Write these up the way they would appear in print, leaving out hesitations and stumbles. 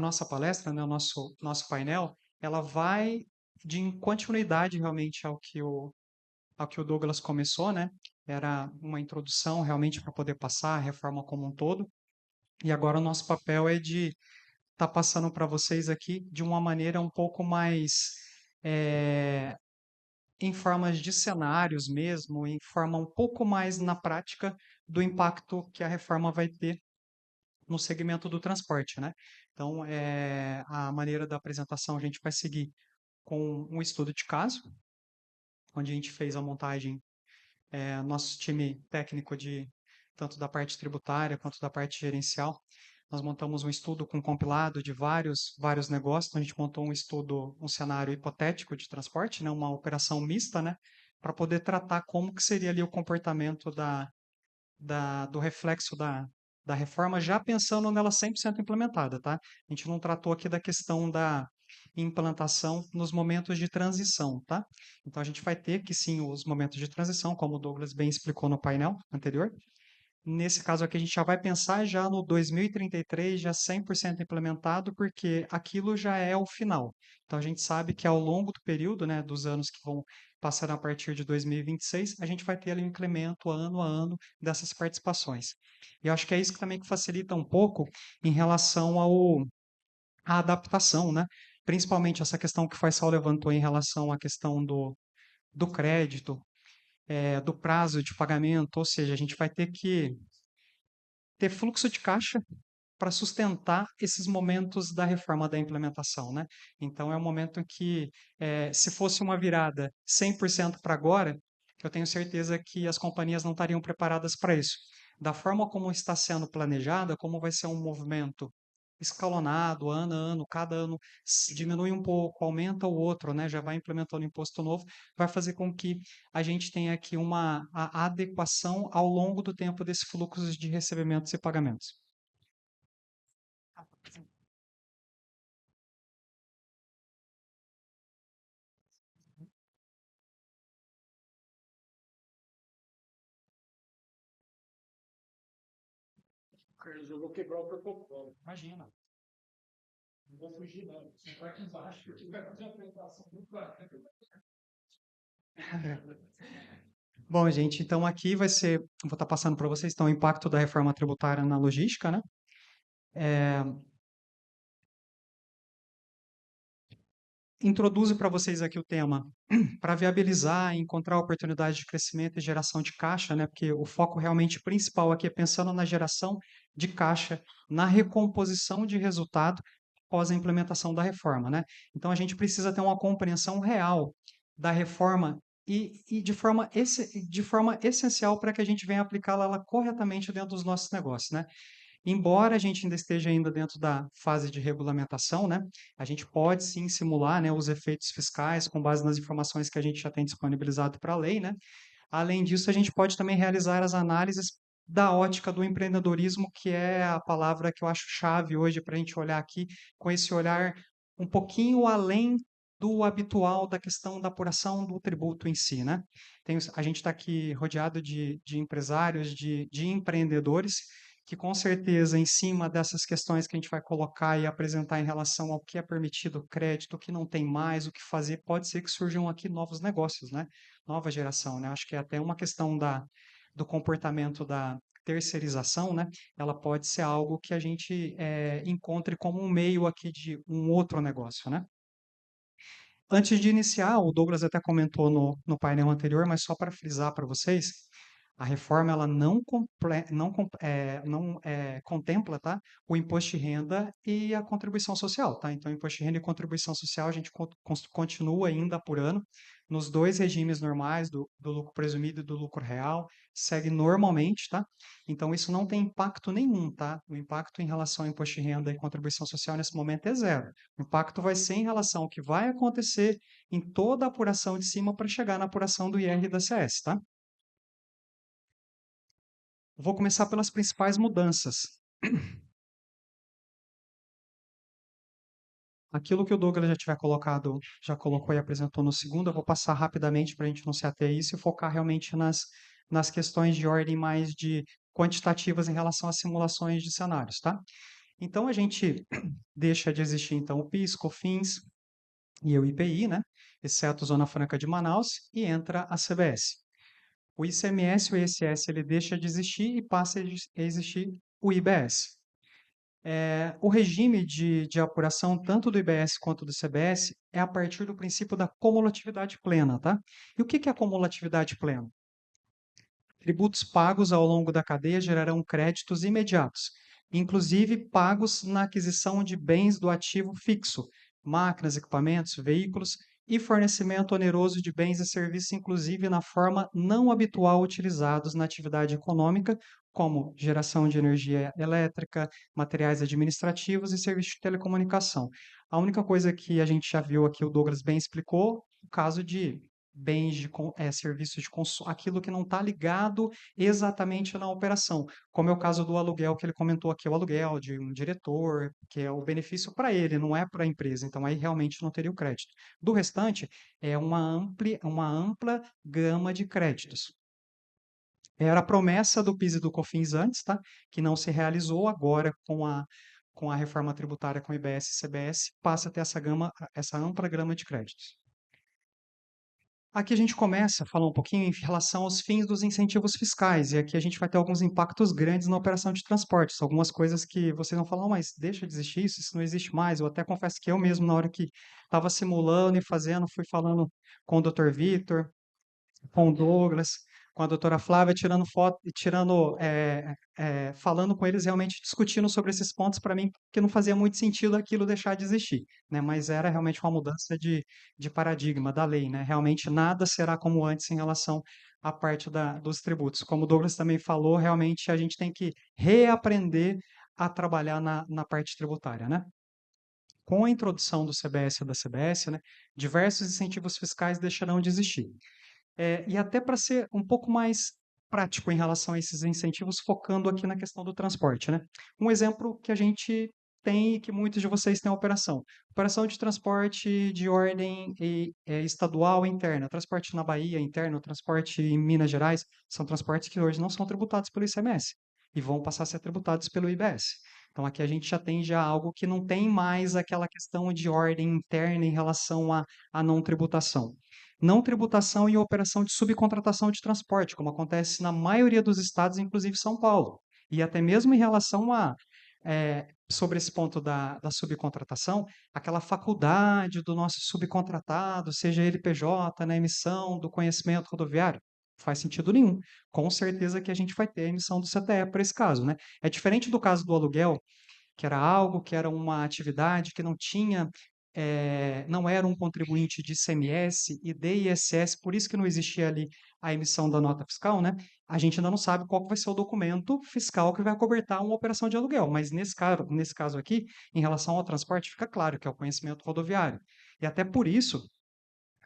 nossa palestra, né, o nosso painel, ela vai de continuidade realmente ao que o Douglas começou, né? Era uma introdução realmente para poder passar a reforma como um todo. E agora o nosso papel é de estar passando para vocês aqui de uma maneira um pouco mais eh, em formas de cenários mesmo, em forma um pouco mais na prática do impacto que a reforma vai ter no segmento do transporte, né? Então, a maneira da apresentação a gente vai seguir com um estudo de caso, onde a gente fez a montagem, nosso time técnico de tanto da parte tributária quanto da parte gerencial, nós montamos um estudo com compilado de vários negócios. Então, a gente montou um estudo, um cenário hipotético de transporte, né, uma operação mista, né, para poder tratar como que seria ali o comportamento do reflexo da reforma, já pensando nela 100% implementada, tá? A gente não tratou aqui da questão da implantação nos momentos de transição, tá? Então a gente vai ter que sim os momentos de transição, como o Douglas bem explicou no painel anterior. Nesse caso aqui, a gente já vai pensar já no 2033, já 100% implementado, porque aquilo já é o final. Então, a gente sabe que ao longo do período, né, dos anos que vão passar a partir de 2026, a gente vai ter ali um incremento ano a ano dessas participações. E eu acho que é isso que também que facilita um pouco em relação à adaptação, né? Principalmente essa questão que o Faisal levantou em relação à questão do crédito, do prazo de pagamento, ou seja, a gente vai ter que ter fluxo de caixa para sustentar esses momentos da reforma da implementação, né? Então, é um momento em que, se fosse uma virada 100% para agora, eu tenho certeza que as companhias não estariam preparadas para isso. Da forma como está sendo planejada, como vai ser um movimento escalonado, ano a ano, cada ano diminui um pouco, aumenta o outro, né? Já vai implementando imposto novo, vai fazer com que a gente tenha aqui a adequação ao longo do tempo desse fluxo de recebimentos e pagamentos. Carlos, eu vou quebrar o protocolo. Imagina. Não vou fugir, não. Você vai aqui embaixo, porque vai fazer a apresentação muito bacana. Bom, gente, então aqui vai ser, vou estar passando para vocês então o impacto da reforma tributária na logística, né? Introduzo para vocês aqui o tema para viabilizar e encontrar oportunidades de crescimento e geração de caixa, né? Porque o foco realmente principal aqui é pensando na geração de caixa, na recomposição de resultado após a implementação da reforma, né? Então a gente precisa ter uma compreensão real da reforma e de forma essencial para que a gente venha aplicá-la corretamente dentro dos nossos negócios, né? Embora a gente ainda esteja ainda dentro da fase de regulamentação, né, a gente pode sim simular, né, os efeitos fiscais com base nas informações que a gente já tem disponibilizado para a lei, né? Além disso, a gente pode também realizar as análises da ótica do empreendedorismo, que é a palavra que eu acho chave hoje para a gente olhar aqui, com esse olhar um pouquinho além do habitual da questão da apuração do tributo em si, né? A gente está aqui rodeado de empresários, de empreendedores, que com certeza, em cima dessas questões que a gente vai colocar e apresentar em relação ao que é permitido crédito, o que não tem mais, o que fazer, pode ser que surjam aqui novos negócios, né? Nova geração, né? Acho que é até uma questão do comportamento da terceirização, né? Ela pode ser algo que a gente encontre como um meio aqui de um outro negócio, né? Antes de iniciar, o Douglas até comentou no painel anterior, mas só para frisar para vocês, a reforma ela não contempla, tá, o imposto de renda e a contribuição social, tá? Então, imposto de renda e contribuição social a gente continua ainda apurando nos dois regimes normais do lucro presumido e do lucro real, segue normalmente, tá? Então, isso não tem impacto nenhum, tá? O impacto em relação ao imposto de renda e contribuição social nesse momento é zero. O impacto vai ser em relação ao que vai acontecer em toda a apuração de cima para chegar na apuração do IR e da CS, tá? Vou começar pelas principais mudanças. Aquilo que o Douglas já tiver colocado, já colocou e apresentou no segundo, eu vou passar rapidamente para a gente não se ater a isso e focar realmente nas questões de ordem mais de quantitativas em relação às simulações de cenários, tá? Então, a gente deixa de existir, então, o PIS, COFINS e o IPI, né? Exceto Zona Franca de Manaus, e entra a CBS. O ICMS e o ISS ele deixa de existir e passa a existir o IBS. O regime de apuração, tanto do IBS quanto do CBS, é a partir do princípio da cumulatividade plena, tá? E o que que é a cumulatividade plena? Tributos pagos ao longo da cadeia gerarão créditos imediatos, inclusive pagos na aquisição de bens do ativo fixo, máquinas, equipamentos, veículos e fornecimento oneroso de bens e serviços, inclusive na forma não habitual utilizados na atividade econômica, como geração de energia elétrica, materiais administrativos e serviços de telecomunicação. A única coisa que a gente já viu aqui, o Douglas bem explicou, o caso de bens de serviços de consumo, aquilo que não está ligado exatamente na operação, como é o caso do aluguel que ele comentou aqui, o aluguel de um diretor, que é o benefício para ele, não é para a empresa, então aí realmente não teria o crédito. Do restante, é uma ampla gama de créditos. Era a promessa do PIS e do COFINS antes, tá? Que não se realizou agora com a reforma tributária com IBS e CBS, passa a ter essa ampla gama de créditos. Aqui a gente começa a falar um pouquinho em relação aos fins dos incentivos fiscais, e aqui a gente vai ter alguns impactos grandes na operação de transportes, algumas coisas que vocês vão falar, "Oh, mas deixa de existir isso não existe mais." Eu até confesso que eu mesmo, na hora que estava simulando e fazendo, fui falando com o Dr. Vitor, com o Douglas, com a doutora Flávia, tirando foto, falando com eles, realmente discutindo sobre esses pontos para mim, que não fazia muito sentido aquilo deixar de existir, né? Mas era realmente uma mudança de paradigma da lei, né? Realmente nada será como antes em relação à parte dos tributos. Como o Douglas também falou, realmente a gente tem que reaprender a trabalhar na parte tributária, né? Com a introdução do CBS e da CBS, né, diversos incentivos fiscais deixarão de existir. E até para ser um pouco mais prático em relação a esses incentivos, focando aqui na questão do transporte, né? Um exemplo que a gente tem e que muitos de vocês têm a operação. Operação de transporte de ordem estadual interna, transporte na Bahia interno, transporte em Minas Gerais, são transportes que hoje não são tributados pelo ICMS e vão passar a ser tributados pelo IBS. Então aqui a gente já tem algo que não tem mais aquela questão de ordem interna em relação à não tributação. Não tributação e operação de subcontratação de transporte, como acontece na maioria dos estados, inclusive São Paulo. E até mesmo em relação sobre esse ponto da subcontratação, aquela faculdade do nosso subcontratado, seja ele PJ, na emissão do conhecimento rodoviário, não faz sentido nenhum. Com certeza que a gente vai ter a emissão do CTE para esse caso, né? É diferente do caso do aluguel, que era algo, que era uma atividade que não tinha, não era um contribuinte de ICMS e de ISS, por isso que não existia ali a emissão da nota fiscal, né? A gente ainda não sabe qual que vai ser o documento fiscal que vai cobertar uma operação de aluguel, mas nesse caso aqui, em relação ao transporte, fica claro que é o conhecimento rodoviário. E até por isso,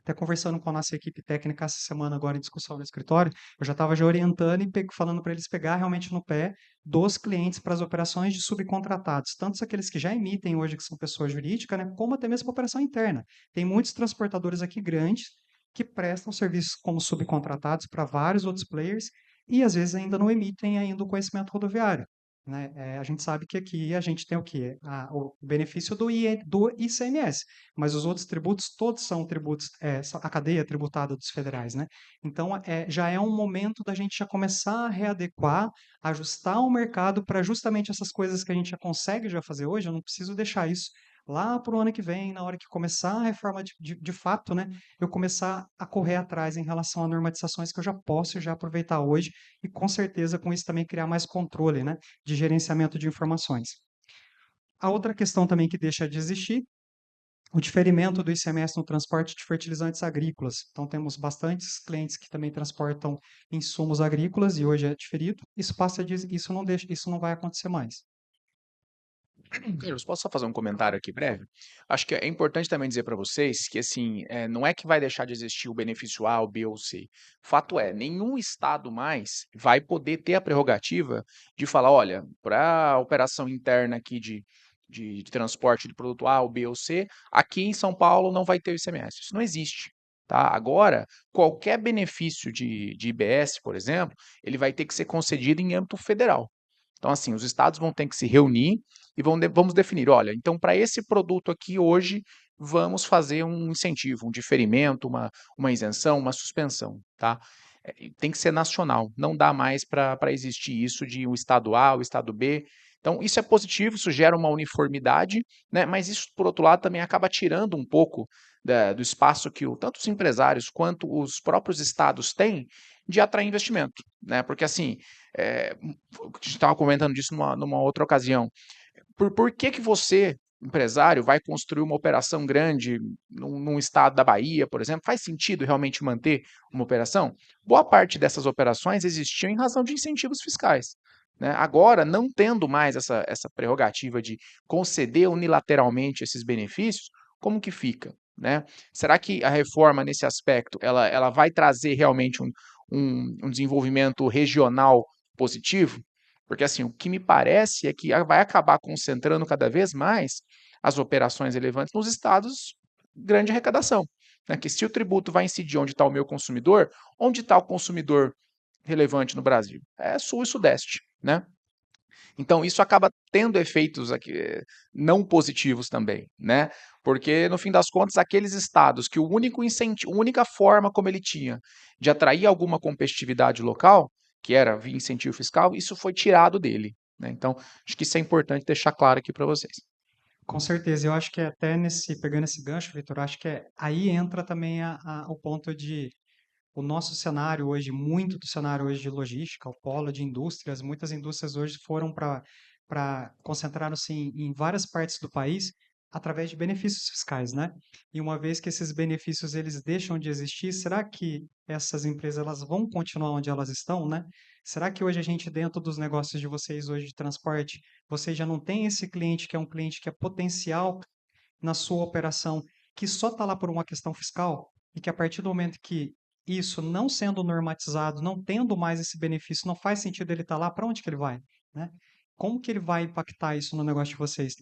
até conversando com a nossa equipe técnica essa semana agora em discussão no escritório, eu já estava já orientando e falando para eles pegar realmente no pé dos clientes para as operações de subcontratados, tanto aqueles que já emitem hoje, que são pessoas jurídicas, né, como até mesmo para operação interna. Tem muitos transportadores aqui grandes que prestam serviços como subcontratados para vários outros players e às vezes ainda não emitem ainda o conhecimento rodoviário. Né? A gente sabe que aqui a gente tem o quê? O benefício do ICMS, mas os outros tributos todos são tributos, a cadeia tributada dos federais, né? Então, já é um momento da gente já começar a readequar, ajustar o mercado para justamente essas coisas que a gente já consegue já fazer hoje, eu não preciso deixar isso lá para o ano que vem, na hora que começar a reforma de fato, né? Eu começar a correr atrás em relação a normatizações que eu já posso já aproveitar hoje e com certeza com isso também criar mais controle, né? De gerenciamento de informações. A outra questão também que deixa de existir o diferimento do ICMS no transporte de fertilizantes agrícolas. Então, temos bastantes clientes que também transportam insumos agrícolas e hoje é diferido. Isso não vai acontecer mais. Carlos, posso só fazer um comentário aqui breve? Acho que é importante também dizer para vocês que, assim, não é que vai deixar de existir o benefício A, o B ou C. Fato é, nenhum estado mais vai poder ter a prerrogativa de falar, olha, para a operação interna aqui de transporte de produto A, o B ou C, aqui em São Paulo não vai ter o ICMS. Isso não existe. Tá? Agora, qualquer benefício de IBS, por exemplo, ele vai ter que ser concedido em âmbito federal. Então, assim, os estados vão ter que se reunir e vamos definir, olha, então para esse produto aqui hoje, vamos fazer um incentivo, um diferimento, uma isenção, uma suspensão, tá? E tem que ser nacional, não dá mais para existir isso de o estado A, o estado B. Então, isso é positivo, isso gera uma uniformidade, né? Mas isso, por outro lado, também acaba tirando um pouco do espaço que tanto os empresários quanto os próprios estados têm de atrair investimento, né? Porque assim, a gente estava comentando disso numa outra ocasião. Por que você, empresário, vai construir uma operação grande num estado da Bahia, por exemplo? Faz sentido realmente manter uma operação? Boa parte dessas operações existiam em razão de incentivos fiscais, né? Agora, não tendo mais essa prerrogativa de conceder unilateralmente esses benefícios, como que fica, né? Será que a reforma, nesse aspecto, ela vai trazer realmente um desenvolvimento regional positivo? Porque assim, o que me parece é que vai acabar concentrando cada vez mais as operações relevantes nos estados de grande arrecadação, né? Que se o tributo vai incidir onde está o meu consumidor, onde está o consumidor relevante no Brasil? É sul e sudeste, né? Então isso acaba tendo efeitos aqui, não positivos também, né? Porque no fim das contas, aqueles estados que o único incentivo, a única forma como ele tinha de atrair alguma competitividade local, que era via incentivo fiscal, isso foi tirado dele, né? Então, acho que isso é importante deixar claro aqui para vocês. Com certeza, eu acho que até pegando esse gancho, Vitor, acho que aí entra também o ponto de o nosso cenário hoje, muito do cenário hoje de logística, o polo de indústrias, muitas indústrias hoje foram concentraram-se em várias partes do país através de benefícios fiscais, né? E uma vez que esses benefícios eles deixam de existir, será que essas empresas elas vão continuar onde elas estão, né? Será que hoje a gente dentro dos negócios de vocês hoje de transporte, vocês já não tem esse cliente que é um cliente que é potencial na sua operação, que só está lá por uma questão fiscal, e que a partir do momento que isso não sendo normatizado, não tendo mais esse benefício, não faz sentido ele estar lá, para onde que ele vai, né? Como que ele vai impactar isso no negócio de vocês?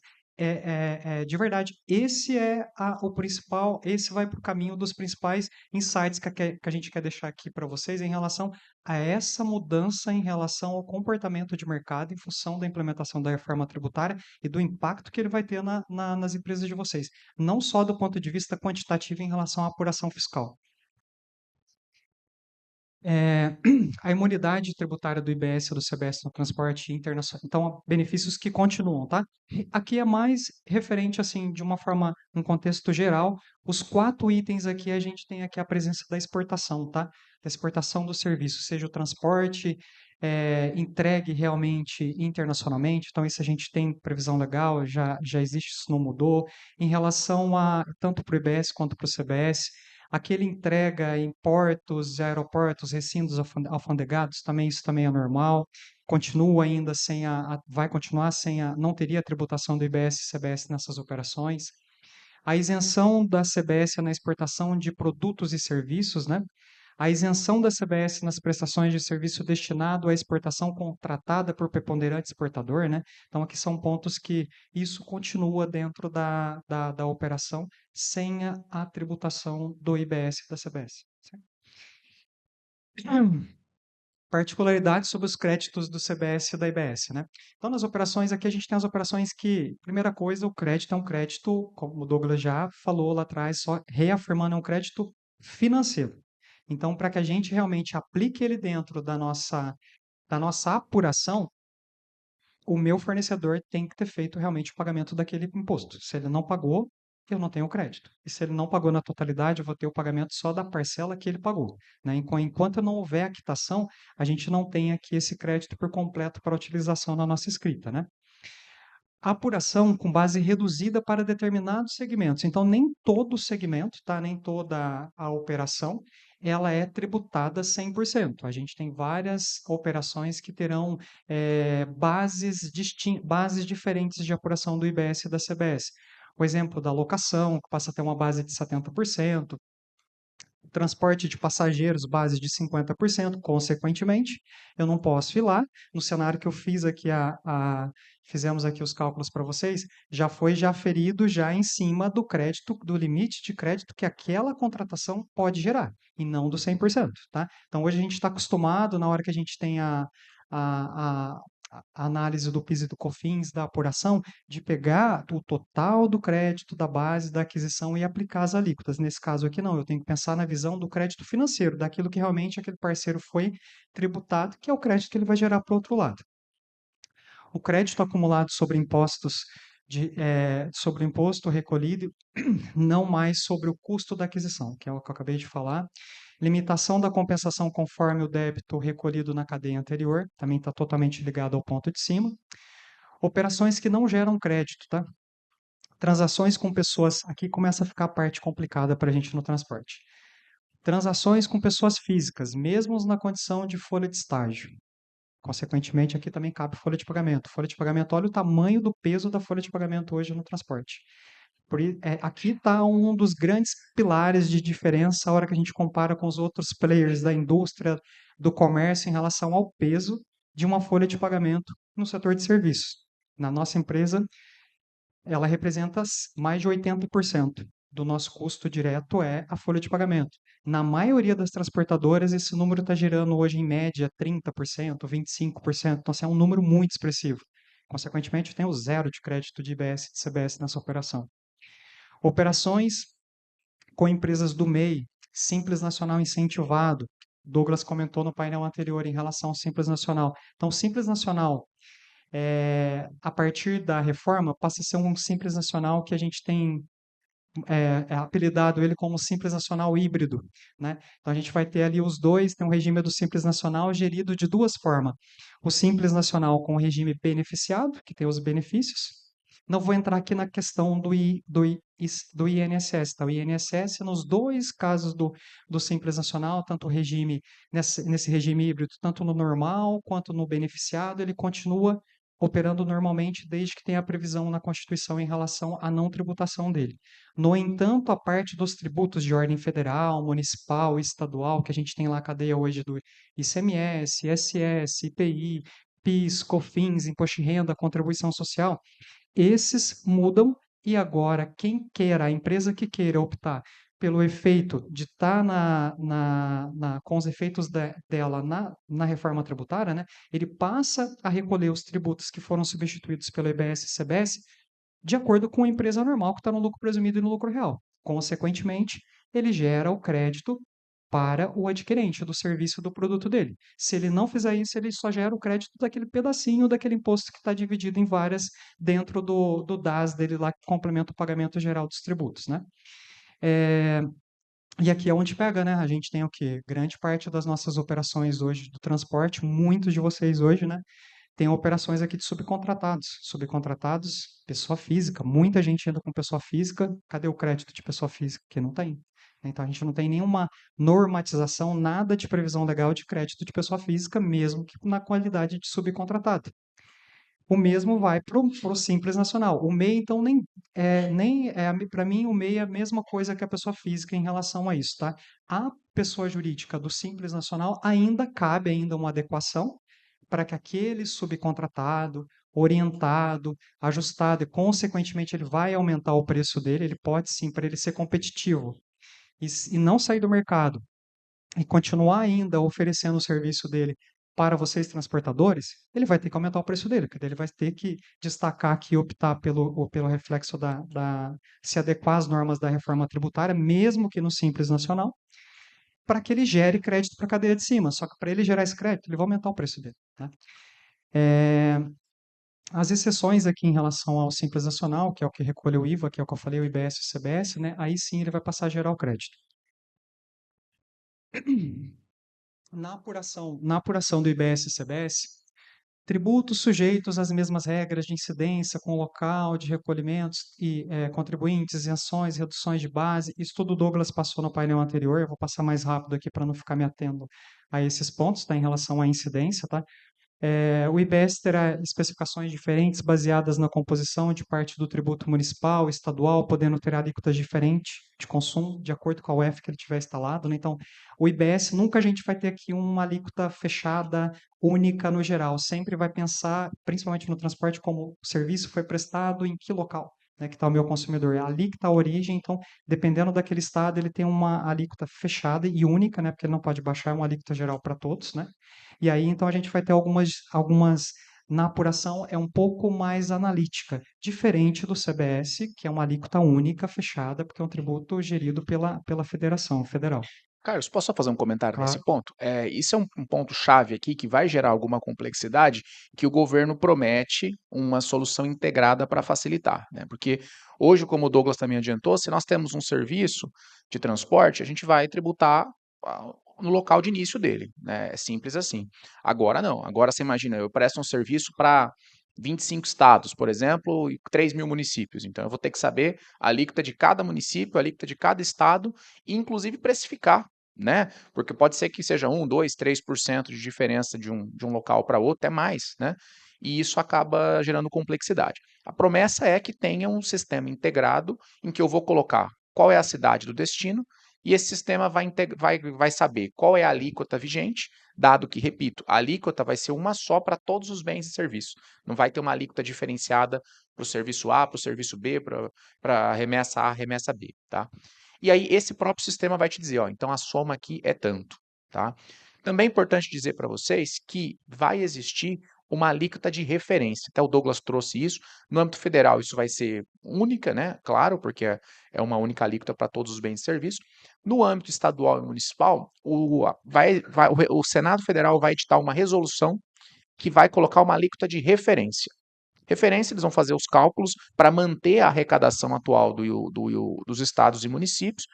De verdade, esse é o principal, esse vai para o caminho dos principais insights que a gente quer deixar aqui para vocês em relação a essa mudança em relação ao comportamento de mercado em função da implementação da reforma tributária e do impacto que ele vai ter nas empresas de vocês, não só do ponto de vista quantitativo em relação à apuração fiscal. A imunidade tributária do IBS e do CBS no transporte internacional. Então, benefícios que continuam, tá? Aqui é mais referente, assim, de uma forma, um contexto geral. Os 4 itens aqui, a gente tem aqui a presença da exportação, tá? Da exportação do serviço, seja o transporte, entregue realmente internacionalmente. Então, isso a gente tem previsão legal, já existe, isso não mudou. Em relação tanto para o IBS quanto para o CBS, aquele entrega em portos, aeroportos, recintos alfandegados, também isso também é normal. Continua ainda vai continuar não teria tributação do IBS e CBS nessas operações. A isenção da CBS na exportação de produtos e serviços, né? A isenção da CBS nas prestações de serviço destinado à exportação contratada por preponderante exportador, né? Então, aqui são pontos que isso continua dentro da operação sem a tributação do IBS e da CBS. Certo? Particularidades sobre os créditos do CBS e da IBS, né? Então, nas operações aqui, a gente tem as operações que, primeira coisa, o crédito é um crédito, como o Douglas já falou lá atrás, só reafirmando, é um crédito financeiro. Então, para que a gente realmente aplique ele dentro da nossa apuração, o meu fornecedor tem que ter feito realmente o pagamento daquele imposto. Se ele não pagou, eu não tenho crédito. E se ele não pagou na totalidade, eu vou ter o pagamento só da parcela que ele pagou, né? Enquanto não houver a quitação, a gente não tem aqui esse crédito por completo para utilização na nossa escrita, né? A apuração com base reduzida para determinados segmentos. Então, nem todo segmento, tá? Nem toda a operação, ela é tributada 100%. A gente tem várias operações que terão bases diferentes de apuração do IBS e da CBS. O exemplo da locação, que passa a ter uma base de 70%, transporte de passageiros, base de 50%, consequentemente, eu não posso ir lá. No cenário que eu fiz aqui, fizemos aqui os cálculos para vocês, já foi aferido já em cima do crédito, do limite de crédito que aquela contratação pode gerar, e não do 100%, tá? Então, hoje a gente está acostumado, na hora que a gente tem a a análise do PIS e do COFINS, da apuração, de pegar o total do crédito da base da aquisição e aplicar as alíquotas. Nesse caso aqui, não, eu tenho que pensar na visão do crédito financeiro, daquilo que realmente aquele parceiro foi tributado, que é o crédito que ele vai gerar para o outro lado. O crédito acumulado sobre impostos sobre o imposto recolhido, não mais sobre o custo da aquisição, que é o que eu acabei de falar. Limitação da compensação conforme o débito recolhido na cadeia anterior, também está totalmente ligado ao ponto de cima. Operações que não geram crédito, tá? Transações com pessoas, aqui começa a ficar a parte complicada para a gente no transporte. Transações com pessoas físicas, mesmo na condição de folha de estágio. Consequentemente, aqui também cabe folha de pagamento. Folha de pagamento, olha o tamanho do peso da folha de pagamento hoje no transporte. Aqui está um dos grandes pilares de diferença a hora que a gente compara com os outros players da indústria, do comércio, em relação ao peso de uma folha de pagamento no setor de serviços. Na nossa empresa, ela representa mais de 80% do nosso custo direto é a folha de pagamento. Na maioria das transportadoras, esse número está girando hoje, em média, 30%, 25%. Então, assim, é um número muito expressivo. Consequentemente, eu tenho zero de crédito de IBS e de CBS nessa operação. Operações com empresas do MEI, Simples Nacional incentivado. Douglas comentou no painel anterior em relação ao Simples Nacional. Então, o Simples Nacional, a partir da reforma, passa a ser um Simples Nacional que a gente tem apelidado ele como Simples Nacional híbrido, né? Então a gente vai ter ali os dois, tem um regime do Simples Nacional gerido de duas formas. O Simples Nacional com o regime beneficiado, que tem os benefícios. Não vou entrar aqui na questão do INSS, tá? O INSS, nos dois casos do Simples Nacional, tanto o regime, nesse regime híbrido, tanto no normal quanto no beneficiado, ele continua operando normalmente desde que tenha a previsão na Constituição em relação à não tributação dele. No entanto, a parte dos tributos de ordem federal, municipal e estadual, que a gente tem lá a cadeia hoje do ICMS, ISS, IPI, PIS, COFINS, Imposto de Renda, Contribuição Social, esses mudam e agora quem queira, a empresa que queira optar pelo efeito de estar com os efeitos dela na reforma tributária, né, ele passa a recolher os tributos que foram substituídos pelo IBS e CBS de acordo com a empresa normal que está no lucro presumido e no lucro real. Consequentemente, ele gera o crédito para o adquirente do serviço do produto dele. Se ele não fizer isso, ele só gera o crédito daquele pedacinho daquele imposto que está dividido em várias dentro do DAS dele lá, que complementa o pagamento geral dos tributos, né? E aqui é onde pega, né? A gente tem o quê? Grande parte das nossas operações hoje do transporte, muitos de vocês hoje, né? Tem operações aqui de subcontratados. Subcontratados, pessoa física. Muita gente anda com pessoa física. Cadê o crédito de pessoa física? Que não tem. Então a gente não tem nenhuma normatização, nada de previsão legal de crédito de pessoa física, mesmo que na qualidade de subcontratado. O mesmo vai para o Simples Nacional. O MEI, então, para mim, o MEI é a mesma coisa que a pessoa física em relação a isso, tá? A pessoa jurídica do Simples Nacional ainda cabe ainda uma adequação para que aquele subcontratado, orientado, ajustado, e consequentemente ele vai aumentar o preço dele, ele pode sim, para ele ser competitivo e não sair do mercado e continuar ainda oferecendo o serviço dele para vocês transportadores, ele vai ter que aumentar o preço dele, porque ele vai ter que destacar aqui, optar pelo reflexo se adequar às normas da reforma tributária, mesmo que no Simples Nacional, para que ele gere crédito para a cadeia de cima. Só que para ele gerar esse crédito, ele vai aumentar o preço dele, tá? As exceções aqui em relação ao Simples Nacional, que é o que recolhe o IVA, que é o que eu falei, o IBS e o CBS, né? Aí sim ele vai passar a gerar o crédito. Na apuração do IBS e CBS, tributos sujeitos às mesmas regras de incidência com local de recolhimentos e contribuintes, isenções, reduções de base. Isso tudo o Douglas passou no painel anterior. Eu vou passar mais rápido aqui para não ficar me atendo a esses pontos, tá? Em relação à incidência, tá? O IBS terá especificações diferentes baseadas na composição de parte do tributo municipal, estadual, podendo ter alíquotas diferentes de consumo, de acordo com a UF que ele tiver instalado, né? Então, o IBS, nunca a gente vai ter aqui uma alíquota fechada, única no geral. Sempre vai pensar, principalmente no transporte, como o serviço foi prestado em que local, né, que está o meu consumidor. É ali que está a origem, então, dependendo daquele estado, ele tem uma alíquota fechada e única, né, porque ele não pode baixar, é uma alíquota geral para todos, né? E aí, então, a gente vai ter algumas na apuração é um pouco mais analítica, diferente do CBS, que é uma alíquota única, fechada, porque é um tributo gerido pela Federação Federal. Carlos, posso só fazer um comentário nesse Claro. ponto? Isso é um ponto-chave aqui que vai gerar alguma complexidade que o governo promete uma solução integrada para facilitar, né? Porque hoje, como o Douglas também adiantou, se nós temos um serviço de transporte, a gente vai tributar no local de início dele, né? É simples assim. Agora não. Agora você imagina, eu presto um serviço para 25 estados, por exemplo, e 3.000 municípios. Então eu vou ter que saber a alíquota de cada município, a alíquota de cada estado e inclusive precificar, né? Porque pode ser que seja 1, 2, 3% de diferença de um local para outro, até mais, né? E isso acaba gerando complexidade. A promessa é que tenha um sistema integrado em que eu vou colocar qual é a cidade do destino e esse sistema vai saber qual é a alíquota vigente, dado que, repito, a alíquota vai ser uma só para todos os bens e serviços. Não vai ter uma alíquota diferenciada para o serviço A, para o serviço B, para a remessa A, remessa B, tá? E aí esse próprio sistema vai te dizer, ó, então a soma aqui é tanto, tá? Também é importante dizer para vocês que vai existir uma alíquota de referência. Até o Douglas trouxe isso. No âmbito federal, isso vai ser única, né? Claro, porque é uma única alíquota para todos os bens e serviços. No âmbito estadual e municipal, o Senado Federal vai editar uma resolução que vai colocar uma alíquota de referência. Referência, eles vão fazer os cálculos para manter a arrecadação atual dos estados e municípios.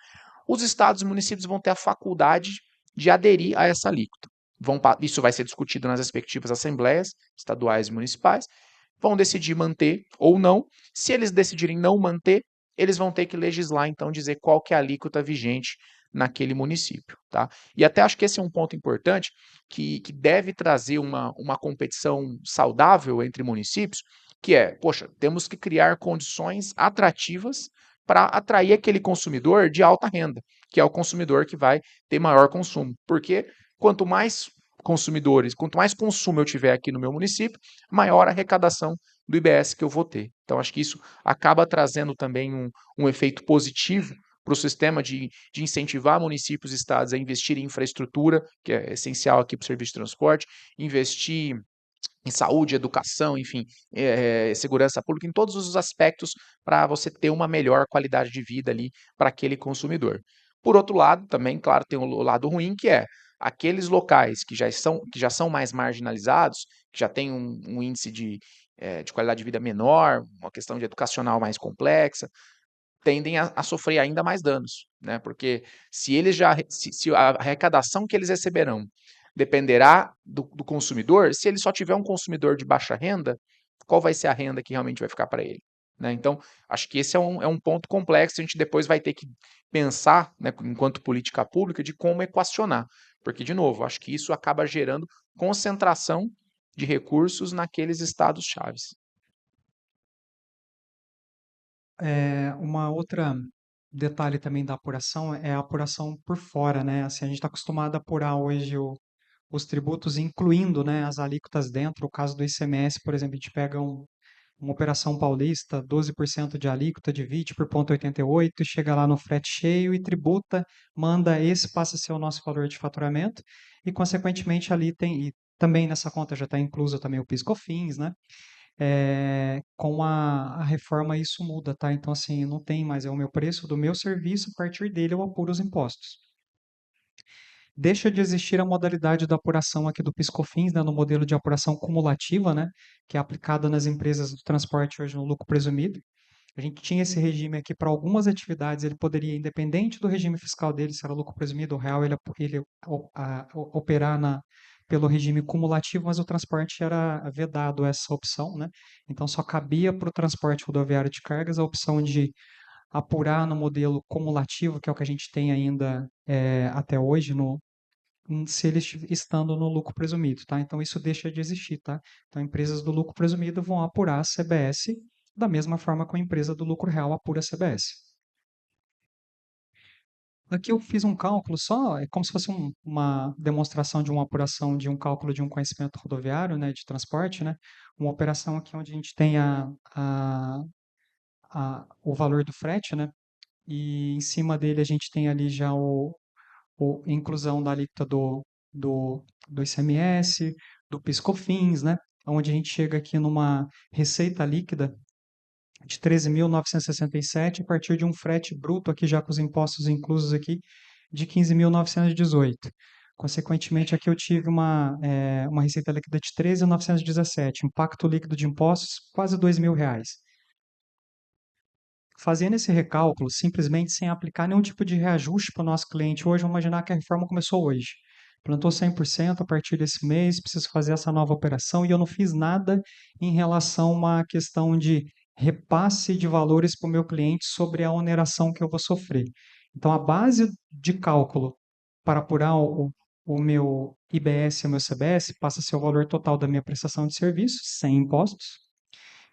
Os estados e municípios vão ter a faculdade de aderir a essa alíquota. Isso vai ser discutido nas respectivas assembleias estaduais e municipais. Vão decidir manter ou não. Se eles decidirem não manter, eles vão ter que legislar, então, dizer qual que é a alíquota vigente naquele município. Tá? E até acho que esse é um ponto importante que deve trazer uma competição saudável entre municípios, que é, poxa, temos que criar condições atrativas para atrair aquele consumidor de alta renda, que é o consumidor que vai ter maior consumo. Porque quanto mais consumidores, quanto mais consumo eu tiver aqui no meu município, maior a arrecadação do IBS que eu vou ter. Então, acho que isso acaba trazendo também um efeito positivo para o sistema de incentivar municípios e estados a investir em infraestrutura, que é essencial aqui para o serviço de transporte, investir em saúde, educação, enfim, segurança pública, em todos os aspectos para você ter uma melhor qualidade de vida ali para aquele consumidor. Por outro lado, também, claro, tem o lado ruim, que é aqueles locais que já são mais marginalizados, que já têm um índice de qualidade de vida menor, uma questão de educacional mais complexa, tendem a sofrer ainda mais danos, né? Porque se a arrecadação que eles receberão dependerá do consumidor, se ele só tiver um consumidor de baixa renda, qual vai ser a renda que realmente vai ficar para ele? Né? Então, acho que esse é um ponto complexo, a gente depois vai ter que pensar, né, enquanto política pública, de como equacionar. Porque, de novo, acho que isso acaba gerando concentração de recursos naqueles estados chaves. Uma outra detalhe também da apuração é a apuração por fora, né? Assim, a gente está acostumado a apurar hoje os tributos, incluindo, né, as alíquotas dentro. O caso do ICMS, por exemplo, a gente pega uma operação paulista, 12% de alíquota, divide por 0,88 e chega lá no frete cheio e tributa, manda esse, passa a ser o nosso valor de faturamento e, consequentemente, ali tem, e também nessa conta já está incluso também o PIS/COFINS, né? Com a reforma isso muda, tá? Então, assim, não tem mais, é o meu preço do meu serviço, a partir dele eu apuro os impostos. Deixa de existir a modalidade da apuração aqui do PIS/COFINS, né, no modelo de apuração cumulativa, né, que é aplicada nas empresas do transporte hoje no lucro presumido. A gente tinha esse regime aqui para algumas atividades, ele poderia, independente do regime fiscal dele, se era lucro presumido ou real, ele operar pelo regime cumulativo, mas o transporte era vedado essa opção, né? Então só cabia para o transporte rodoviário de cargas a opção de apurar no modelo cumulativo, que é o que a gente tem ainda até hoje, se eles estando no lucro presumido, tá? Então isso deixa de existir, tá? Então empresas do lucro presumido vão apurar a CBS da mesma forma que a empresa do lucro real apura a CBS. Aqui eu fiz um cálculo só, é como se fosse uma demonstração de uma apuração de um cálculo de um conhecimento rodoviário, né, de transporte, né? Uma operação aqui onde a gente tem o valor do frete, né? E em cima dele a gente tem ali já inclusão da alíquota do ICMS, do PIS/COFINS, né? onde a gente chega aqui numa receita líquida de 13.967 a partir de um frete bruto aqui já com os impostos inclusos aqui de 15.918. Consequentemente, aqui eu tive uma receita líquida de 13.917, impacto líquido de impostos quase R$ 2.000. Fazendo esse recálculo, simplesmente sem aplicar nenhum tipo de reajuste para o nosso cliente hoje, vamos imaginar que a reforma começou hoje. Plantou 100% a partir desse mês, preciso fazer essa nova operação e eu não fiz nada em relação a uma questão de repasse de valores para o meu cliente sobre a oneração que eu vou sofrer. Então, a base de cálculo para apurar o meu IBS e o meu CBS passa a ser o valor total da minha prestação de serviço, sem impostos.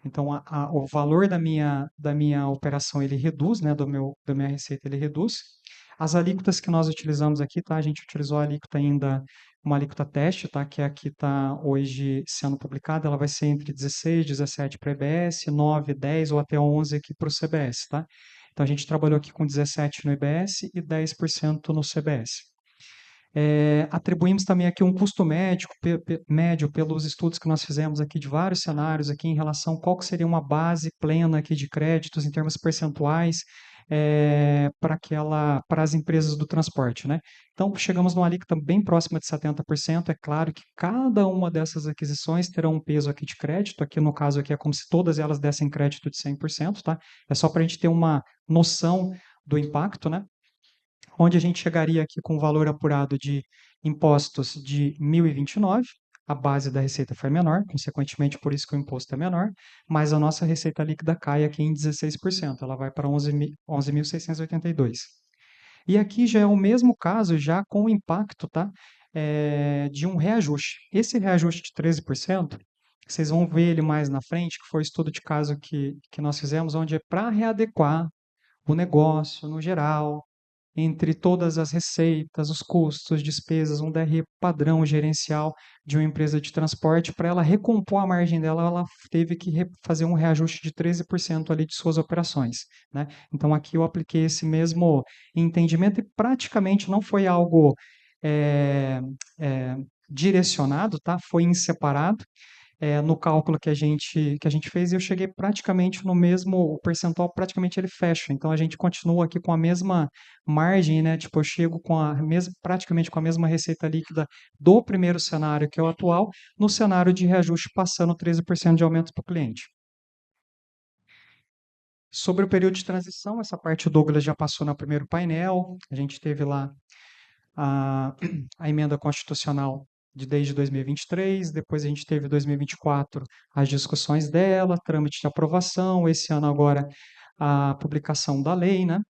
Então, o valor da minha operação ele reduz, né, da minha receita ele reduz. As alíquotas que nós utilizamos aqui, tá? A gente utilizou a alíquota ainda, uma alíquota teste, tá? Que é a que está hoje sendo publicada, ela vai ser entre 16, 17 para IBS, 9, 10 ou até 11 aqui para o CBS, tá? Então, a gente trabalhou aqui com 17 no IBS e 10% no CBS. Atribuímos também aqui um custo médio pelos estudos que nós fizemos aqui de vários cenários aqui em relação a qual que seria uma base plena aqui de créditos em termos percentuais para as empresas do transporte, né? Então, chegamos numa alíquota bem próxima de 70%. É claro que cada uma dessas aquisições terá um peso aqui de crédito. Aqui no caso aqui é como se todas elas dessem crédito de 100%, tá? É só para a gente ter uma noção do impacto, né? Onde a gente chegaria aqui com o valor apurado de impostos de 1.029, a base da receita foi menor, consequentemente por isso que o imposto é menor, mas a nossa receita líquida cai aqui em 16%, ela vai para 11.682. E aqui já é o mesmo caso, já com o impacto, tá, de um reajuste. Esse reajuste de 13%, vocês vão ver ele mais na frente, que foi o estudo de caso que nós fizemos, onde é para readequar o negócio no geral, entre todas as receitas, os custos, despesas, um DRE padrão gerencial de uma empresa de transporte, para ela recompor a margem dela, ela teve que fazer um reajuste de 13% ali de suas operações, né? Então aqui eu apliquei esse mesmo entendimento e praticamente não foi algo é, é, direcionado, tá? Foi em separado no cálculo que a gente fez, eu cheguei praticamente no mesmo, o percentual praticamente ele fecha. Então a gente continua aqui com a mesma margem, né? Tipo, eu chego com praticamente com a mesma receita líquida do primeiro cenário, que é o atual, no cenário de reajuste, passando 13% de aumento para o cliente. Sobre o período de transição, essa parte o Douglas já passou no primeiro painel. A gente teve lá a, a emenda constitucional desde 2023, depois a gente teve 2024 as discussões dela, trâmite de aprovação, esse ano agora a publicação da lei, né?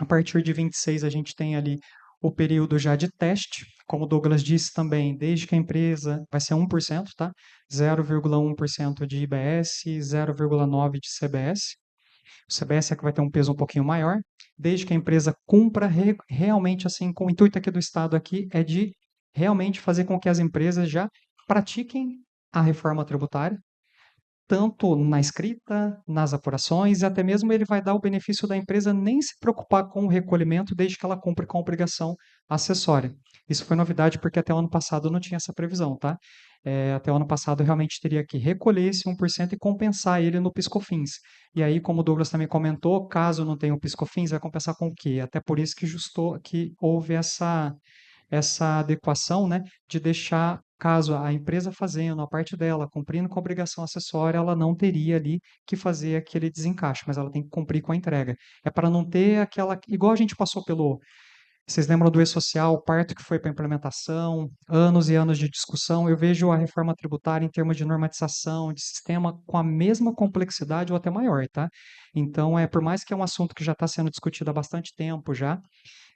A partir de 26 a gente tem ali o período já de teste, como o Douglas disse também, desde que a empresa vai ser 1%, tá? 0,1% de IBS, 0,9% de CBS. O CBS é que vai ter um peso um pouquinho maior, desde que a empresa cumpra realmente assim, com o intuito aqui do Estado aqui é de realmente fazer com que as empresas já pratiquem a reforma tributária, tanto na escrita, nas apurações, e até mesmo ele vai dar o benefício da empresa nem se preocupar com o recolhimento desde que ela cumpra com a obrigação acessória. Isso foi novidade porque até o ano passado não tinha essa previsão, tá? Até o ano passado realmente teria que recolher esse 1% e compensar ele no PiscoFins. E aí, como o Douglas também comentou, caso não tenha o PiscoFins, vai compensar com o quê? Até por isso que houve essa adequação, né, de deixar, caso a empresa fazendo a parte dela, cumprindo com a obrigação acessória, ela não teria ali que fazer aquele desencaixe, mas ela tem que cumprir com a entrega. É para não ter aquela, igual a gente passou vocês lembram do E-Social, o parto que foi para implementação, anos e anos de discussão. Eu vejo a reforma tributária em termos de normatização, de sistema, com a mesma complexidade ou até maior, tá? Então, por mais que é um assunto que já está sendo discutido há bastante tempo já,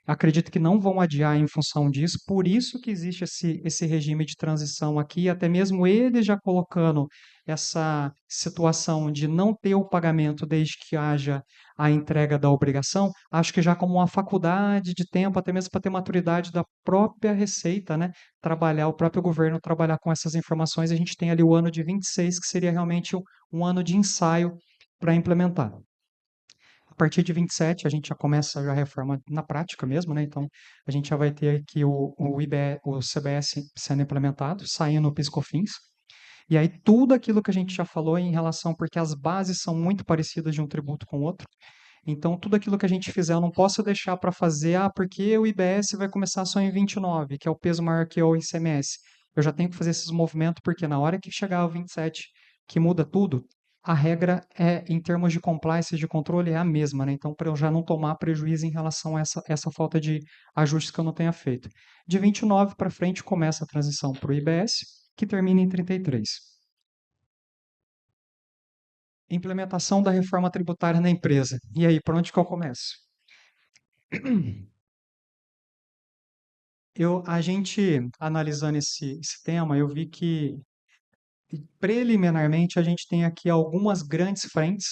acredito que não vão adiar em função disso, por isso que existe esse regime de transição aqui, até mesmo ele já colocando essa situação de não ter o pagamento desde que haja a entrega da obrigação, acho que já como uma faculdade de tempo, até mesmo para ter maturidade da própria Receita, né? Trabalhar, o próprio governo trabalhar com essas informações, a gente tem ali o ano de 26, que seria realmente um ano de ensaio para implementar. A partir de 27, a gente já começa a reforma na prática mesmo, né? Então, a gente já vai ter aqui o CBS sendo implementado, saindo o PiscoFins. E aí tudo aquilo que a gente já falou em relação, porque as bases são muito parecidas de um tributo com o outro, então tudo aquilo que a gente fizer eu não posso deixar para fazer, porque o IBS vai começar só em 29, que é o peso maior que o ICMS. Eu já tenho que fazer esses movimentos, porque na hora que chegar o 27, que muda tudo, a regra é, em termos de compliance, de controle, é a mesma, né? Então, para eu já não tomar prejuízo em relação a essa falta de ajustes que eu não tenha feito. De 29 para frente começa a transição para o IBS, que termina em 33. Implementação da reforma tributária na empresa. E aí, por onde que eu começo? A gente, analisando esse tema, eu vi que, preliminarmente, a gente tem aqui algumas grandes frentes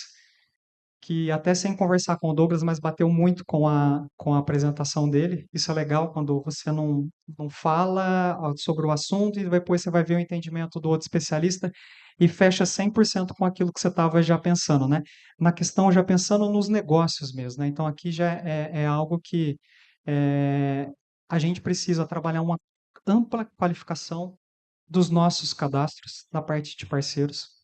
que, até sem conversar com o Douglas, mas bateu muito com a apresentação dele. Isso é legal quando você não fala sobre o assunto e depois você vai ver o entendimento do outro especialista e fecha 100% com aquilo que você estava já pensando, né? Na questão, já pensando nos negócios mesmo, né? Então, aqui já é algo que é, a gente precisa trabalhar uma ampla qualificação dos nossos cadastros na parte de parceiros.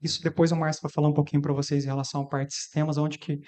Isso depois o Márcio vai falar um pouquinho para vocês em relação à parte de sistemas, onde que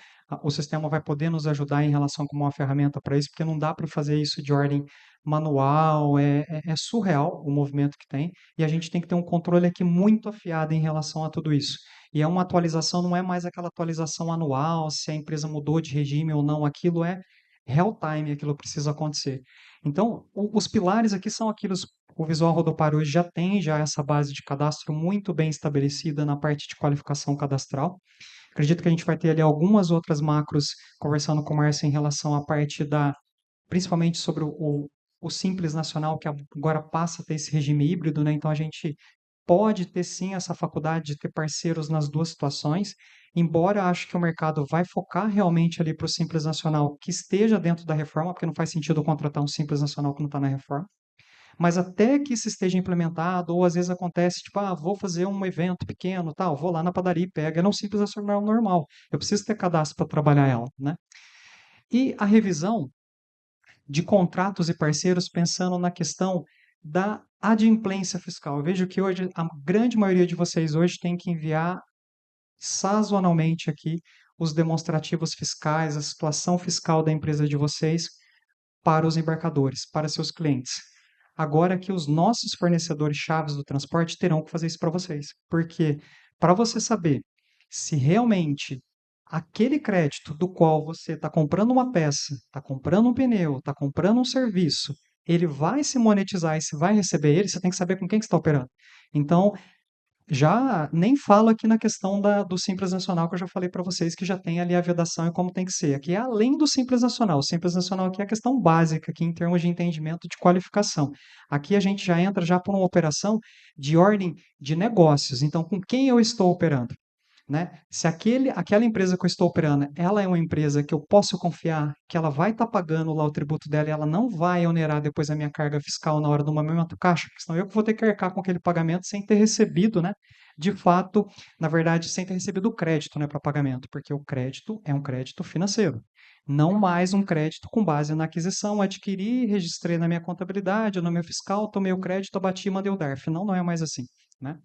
o sistema vai poder nos ajudar em relação como uma ferramenta para isso, porque não dá para fazer isso de ordem manual, é surreal o movimento que tem, e a gente tem que ter um controle aqui muito afiado em relação a tudo isso. E é uma atualização, não é mais aquela atualização anual, se a empresa mudou de regime ou não, aquilo é real time, aquilo precisa acontecer. Então, os pilares aqui são aqueles. O Visual Rodopar hoje já tem essa base de cadastro muito bem estabelecida na parte de qualificação cadastral. Acredito que a gente vai ter ali algumas outras macros conversando com o Márcio em relação à parte principalmente sobre o Simples Nacional, que agora passa a ter esse regime híbrido, né? Então a gente pode ter sim essa faculdade de ter parceiros nas duas situações, embora eu acho que o mercado vai focar realmente ali para o Simples Nacional que esteja dentro da reforma, porque não faz sentido contratar um Simples Nacional que não está na reforma. Mas até que isso esteja implementado, ou às vezes acontece, tipo, vou fazer um evento pequeno, tal, vou lá na padaria e pega, não Simples Nacional normal. Eu preciso ter cadastro para trabalhar ela, né? E a revisão de contratos e parceiros pensando na questão da adimplência fiscal. Eu vejo que hoje a grande maioria de vocês hoje tem que enviar sazonalmente aqui os demonstrativos fiscais, a situação fiscal da empresa de vocês para os embarcadores, para seus clientes. Agora que os nossos fornecedores chaves do transporte terão que fazer isso para vocês. Porque para você saber se realmente aquele crédito do qual você está comprando uma peça, está comprando um pneu, está comprando um serviço, ele vai se monetizar e se vai receber ele, você tem que saber com quem que você está operando. Então, já nem falo aqui na questão do Simples Nacional, que eu já falei para vocês que já tem ali a vedação e como tem que ser. Aqui é além do Simples Nacional. O Simples Nacional aqui é a questão básica, aqui em termos de entendimento de qualificação. Aqui a gente já entra já por uma operação de ordem de negócios. Então, com quem eu estou operando? Né? Se aquela empresa que eu estou operando, ela é uma empresa que eu posso confiar que ela vai estar pagando lá o tributo dela e ela não vai onerar depois a minha carga fiscal na hora do momento caixa, porque senão eu que vou ter que arcar com aquele pagamento sem ter recebido, né? De fato, na verdade, sem ter recebido o crédito, né, para pagamento, porque o crédito é um crédito financeiro, não mais um crédito com base na aquisição, adquiri, registrei na minha contabilidade, no meu fiscal, tomei o crédito, abati e mandei o DARF. Não, não é mais assim, né?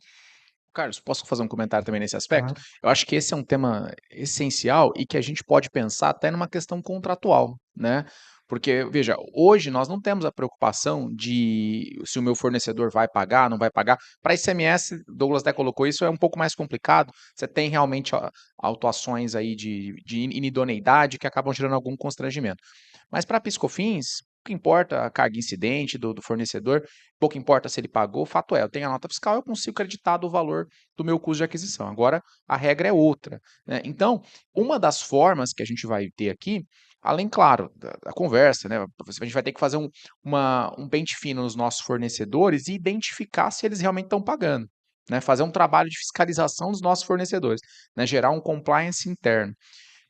Carlos, posso fazer um comentário também nesse aspecto? Claro. Eu acho que esse é um tema essencial e que a gente pode pensar até numa questão contratual, né? Porque, veja, hoje nós não temos a preocupação de se o meu fornecedor vai pagar, não vai pagar. Para ICMS, Douglas até colocou isso, é um pouco mais complicado. Você tem realmente autuações aí de inidoneidade que acabam gerando algum constrangimento. Mas para PiscoFins, pouco importa a carga incidente do fornecedor, pouco importa se ele pagou, fato é, eu tenho a nota fiscal, eu consigo creditar do valor do meu custo de aquisição. Agora, a regra é outra, né? Então, uma das formas que a gente vai ter aqui, além, claro, da conversa, né? A gente vai ter que fazer um pente fino nos nossos fornecedores e identificar se eles realmente estão pagando. Né, fazer um trabalho de fiscalização dos nossos fornecedores, né, gerar um compliance interno.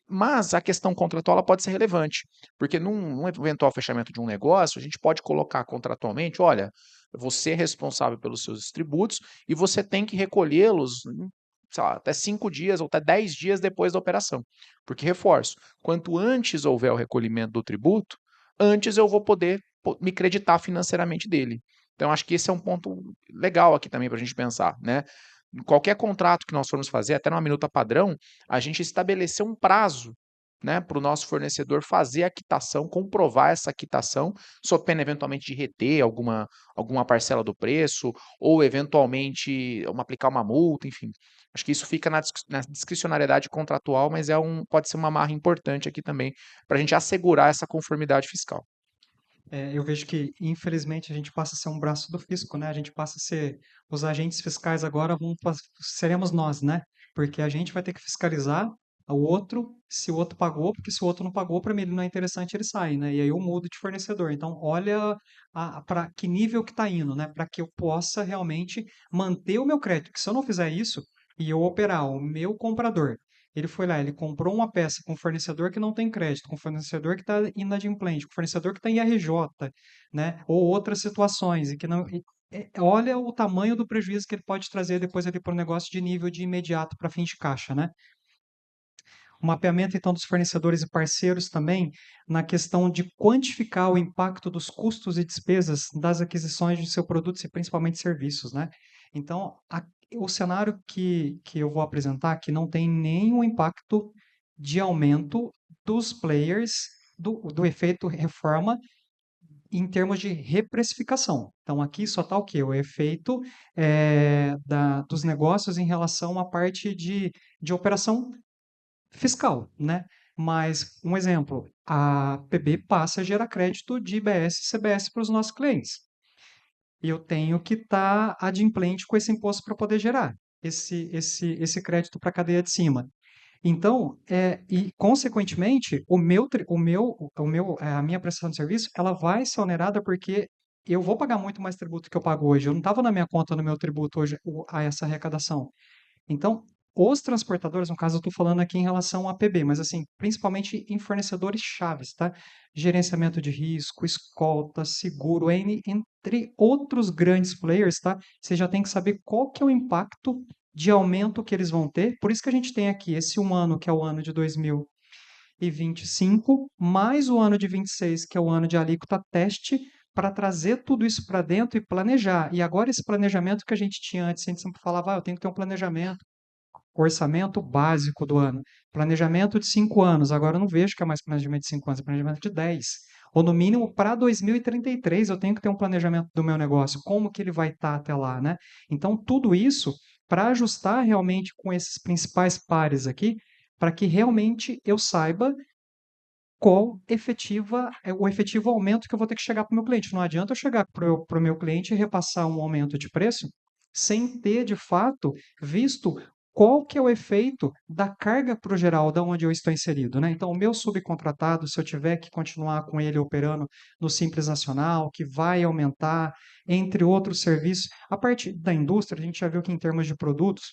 Mas a questão contratual ela pode ser relevante, porque num eventual fechamento de um negócio, a gente pode colocar contratualmente, olha, você é responsável pelos seus tributos e você tem que recolhê-los, sei lá, até 5 dias ou até 10 dias depois da operação. Porque, reforço, quanto antes houver o recolhimento do tributo, antes eu vou poder me creditar financeiramente dele. Então, acho que esse é um ponto legal aqui também para a gente pensar, né? Em qualquer contrato que nós formos fazer, até numa minuta padrão, a gente estabelecer um prazo, né, para o nosso fornecedor fazer a quitação, comprovar essa quitação, sob pena eventualmente de reter alguma parcela do preço, ou eventualmente aplicar uma multa, enfim. Acho que isso fica na discricionariedade contratual, mas pode ser uma amarra importante aqui também, para a gente assegurar essa conformidade fiscal. Eu vejo que, infelizmente, a gente passa a ser um braço do fisco, né? A gente passa a ser os agentes fiscais agora, seremos nós, né? Porque a gente vai ter que fiscalizar o outro se o outro pagou, porque se o outro não pagou, para mim ele não é interessante, ele sai, né? E aí eu mudo de fornecedor. Então, olha para que nível que está indo, né? Para que eu possa realmente manter o meu crédito. Que se eu não fizer isso e eu operar o meu comprador, ele foi lá, ele comprou uma peça com um fornecedor que não tem crédito, com um fornecedor que está inadimplente, com um fornecedor que está em RJ, né? Ou outras situações, e que não. Olha o tamanho do prejuízo que ele pode trazer depois ali para o negócio de nível de imediato para fim de caixa, né? O mapeamento, então, dos fornecedores e parceiros também, na questão de quantificar o impacto dos custos e despesas das aquisições de seu produtos e principalmente serviços, né? Então, o cenário que eu vou apresentar aqui não tem nenhum impacto de aumento dos players do efeito reforma em termos de reprecificação. Então, aqui só está o quê? O efeito dos negócios em relação à parte de operação fiscal, né? Mas, um exemplo, a PB passa a gerar crédito de IBS e CBS para os nossos clientes. E eu tenho que estar adimplente com esse imposto para poder gerar esse crédito para a cadeia de cima. Então, e consequentemente, a minha prestação de serviço, ela vai ser onerada porque eu vou pagar muito mais tributo que eu pago hoje. Eu não estava na minha conta, no meu tributo hoje, essa arrecadação. Então, os transportadores, no caso, eu estou falando aqui em relação a PB, mas assim, principalmente em fornecedores chaves, tá? Gerenciamento de risco, escolta, seguro, entre outros grandes players, tá? Você já tem que saber qual que é o impacto de aumento que eles vão ter. Por isso que a gente tem aqui esse um ano, que é o ano de 2025, mais o ano de 26, que é o ano de alíquota teste, para trazer tudo isso para dentro e planejar. E agora esse planejamento que a gente tinha antes, a gente sempre falava, eu tenho que ter um planejamento, orçamento básico do ano. Planejamento de 5 anos. Agora eu não vejo que é mais planejamento de 5 anos, é planejamento de 10. Ou no mínimo para 2033 eu tenho que ter um planejamento do meu negócio, como que ele vai estar até lá, né? Então tudo isso para ajustar realmente com esses principais pares aqui, para que realmente eu saiba qual o efetivo aumento que eu vou ter que chegar para o meu cliente. Não adianta eu chegar para o meu cliente e repassar um aumento de preço sem ter, de fato, visto qual que é o efeito da carga para o geral, da onde eu estou inserido, né? Então, o meu subcontratado, se eu tiver que continuar com ele operando no Simples Nacional, que vai aumentar, entre outros serviços, a parte da indústria, a gente já viu que em termos de produtos,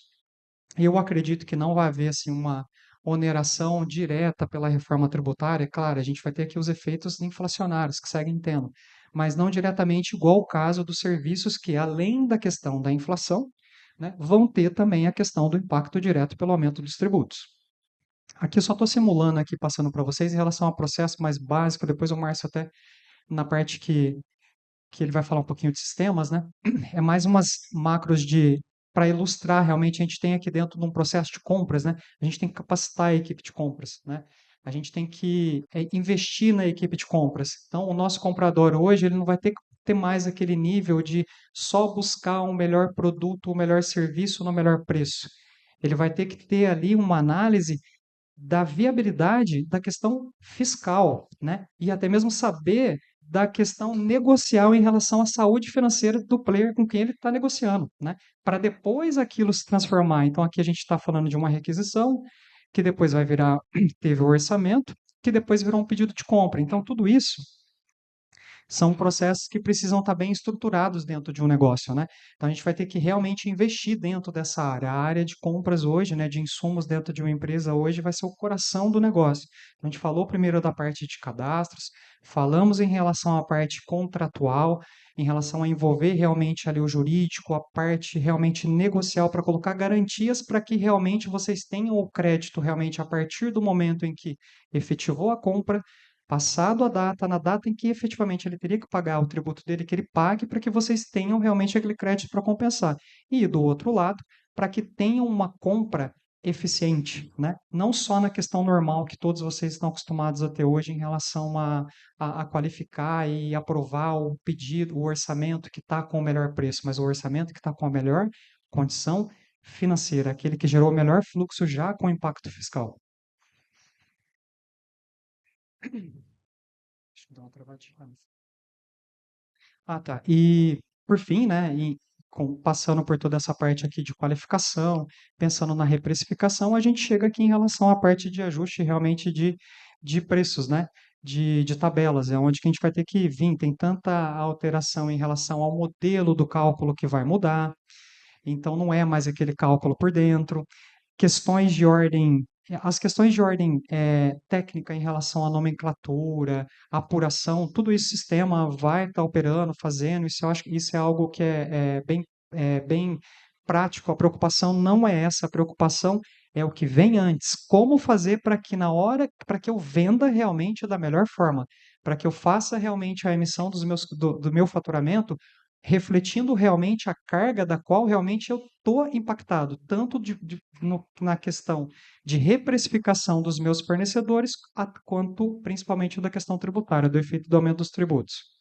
eu acredito que não vai haver assim uma oneração direta pela reforma tributária. Claro, a gente vai ter aqui os efeitos inflacionários que seguem tendo, mas não diretamente igual o caso dos serviços que, além da questão da inflação, né, vão ter também a questão do impacto direto pelo aumento dos tributos. Aqui eu só estou simulando aqui, passando para vocês em relação ao processo mais básico, depois o Márcio até na parte que ele vai falar um pouquinho de sistemas, né? É mais umas macros de para ilustrar realmente a gente tem aqui dentro de um processo de compras, né? A gente tem que capacitar a equipe de compras, né? A gente tem que investir na equipe de compras. Então, o nosso comprador hoje ele não vai ter que ter mais aquele nível de só buscar um melhor produto, um melhor serviço no melhor preço. Ele vai ter que ter ali uma análise da viabilidade da questão fiscal, né? E até mesmo saber da questão negocial em relação à saúde financeira do player com quem ele está negociando, né? Para depois aquilo se transformar. Então, aqui a gente está falando de uma requisição, que depois vai virar, teve o orçamento, que depois virou um pedido de compra. Então, tudo isso são processos que precisam estar bem estruturados dentro de um negócio, né? Então a gente vai ter que realmente investir dentro dessa área. A área de compras hoje, né, de insumos dentro de uma empresa hoje vai ser o coração do negócio. Então, a gente falou primeiro da parte de cadastros, falamos em relação à parte contratual, em relação a envolver realmente ali o jurídico, a parte realmente negocial para colocar garantias para que realmente vocês tenham o crédito realmente a partir do momento em que efetivou a compra, Passado a data, na data em que efetivamente ele teria que pagar o tributo dele, que ele pague para que vocês tenham realmente aquele crédito para compensar. E do outro lado, para que tenham uma compra eficiente, né? Não só na questão normal que todos vocês estão acostumados a ter hoje em relação a qualificar e aprovar o pedido, o orçamento que está com o melhor preço, mas o orçamento que está com a melhor condição financeira, aquele que gerou o melhor fluxo já com impacto fiscal. Deixa eu dar uma travadinha. Ah, tá. E, por fim, né, passando por toda essa parte aqui de qualificação, pensando na reprecificação, a gente chega aqui em relação à parte de ajuste realmente de preços, né, de tabelas, é onde que a gente vai ter que vir, tem tanta alteração em relação ao modelo do cálculo que vai mudar, então não é mais aquele cálculo por dentro, questões de ordem, as questões de ordem técnica em relação à nomenclatura, apuração, tudo isso o sistema vai estar operando, fazendo, isso eu acho que isso é algo que é bem prático, a preocupação não é essa, a preocupação é o que vem antes, como fazer para que na hora, para que eu venda realmente da melhor forma, para que eu faça realmente a emissão do meu faturamento refletindo realmente a carga da qual realmente eu estou impactado, tanto na questão de reprecificação dos meus fornecedores, quanto principalmente da questão tributária, do efeito do aumento dos tributos.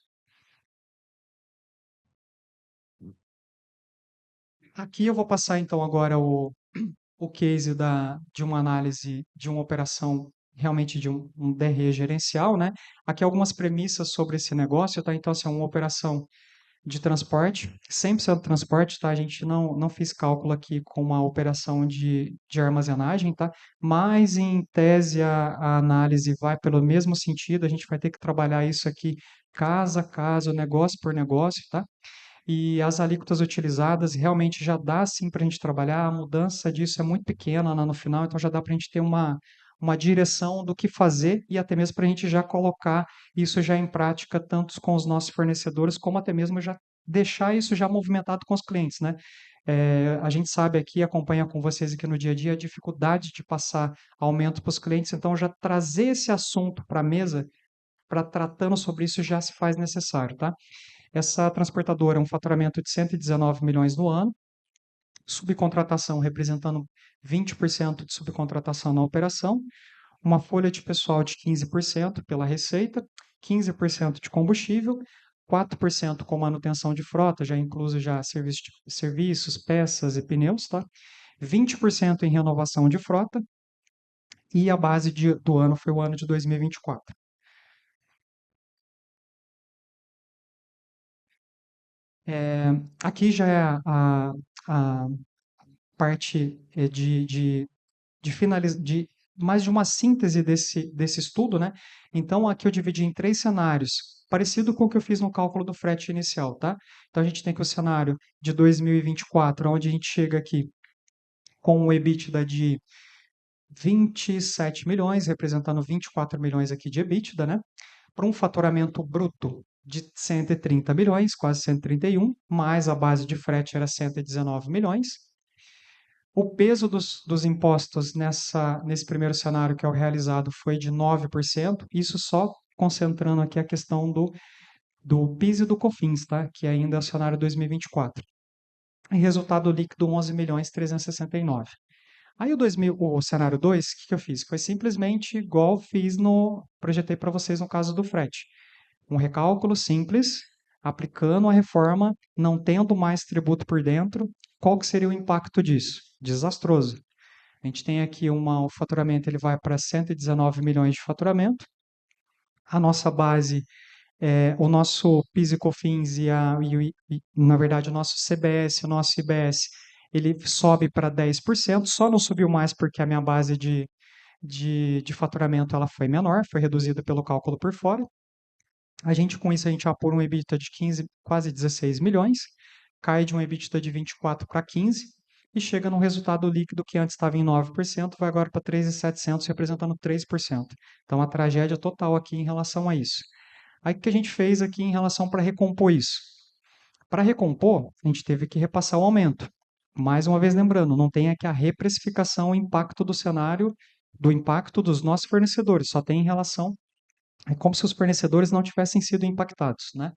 Aqui eu vou passar então agora o case de uma análise de uma operação realmente de um DRE gerencial, né? Aqui algumas premissas sobre esse negócio, tá? Então, assim, é uma operação de transporte, 100% transporte, tá? A gente não fez cálculo aqui com uma operação de armazenagem, tá? Mas, em tese, a análise vai pelo mesmo sentido, a gente vai ter que trabalhar isso aqui caso a caso, negócio por negócio, tá? E as alíquotas utilizadas realmente já dá, sim, para a gente trabalhar, a mudança disso é muito pequena lá no final, então já dá para a gente ter uma direção do que fazer e até mesmo para a gente já colocar isso já em prática, tanto com os nossos fornecedores, como até mesmo já deixar isso já movimentado com os clientes, né? A gente sabe aqui, acompanha com vocês aqui no dia a dia, a dificuldade de passar aumento para os clientes, então já trazer esse assunto para a mesa, para tratando sobre isso já se faz necessário, tá? Essa transportadora é um faturamento de 119 milhões no ano, subcontratação representando 20% de subcontratação na operação, uma folha de pessoal de 15% pela receita, 15% de combustível, 4% com manutenção de frota, já incluso já serviços, peças e pneus, tá? 20% em renovação de frota e a base do ano foi o ano de 2024. Aqui já é a parte de mais de uma síntese desse estudo, né? Então, aqui eu dividi em 3 cenários, parecido com o que eu fiz no cálculo do frete inicial, tá? Então, a gente tem aqui o cenário de 2024, onde a gente chega aqui com o EBITDA de 27 milhões, representando 24 milhões aqui de EBITDA, né? Para um faturamento bruto de 130 milhões, quase 131, mais a base de frete era 119 milhões. O peso dos impostos nesse primeiro cenário que é o realizado foi de 9%, isso só concentrando aqui a questão do PIS e do COFINS, tá? Que ainda é o cenário 2024. E resultado líquido 11 milhões 369. Aí o cenário 2, o que eu fiz? Foi simplesmente igual fiz projetei para vocês no caso do frete. Um recálculo simples, aplicando a reforma, não tendo mais tributo por dentro, qual que seria o impacto disso? Desastroso. A gente tem aqui o faturamento, ele vai para 119 milhões de faturamento. A nossa base, o nosso PIS e COFINS na verdade, o nosso CBS, o nosso IBS, ele sobe para 10%, só não subiu mais porque a minha base de faturamento ela foi menor, foi reduzida pelo cálculo por fora. Com isso, a gente apura um EBITDA de 15, quase 16 milhões, cai de um EBITDA de 24 para 15 e chega num resultado líquido que antes estava em 9%, vai agora para 3.700, representando 3%. Então, a tragédia total aqui em relação a isso. Aí, o que a gente fez aqui em relação para recompor isso? Para recompor, a gente teve que repassar o aumento. Mais uma vez lembrando, não tem aqui a reprecificação, o impacto do cenário, do impacto dos nossos fornecedores, só tem em relação É como se os fornecedores não tivessem sido impactados, né?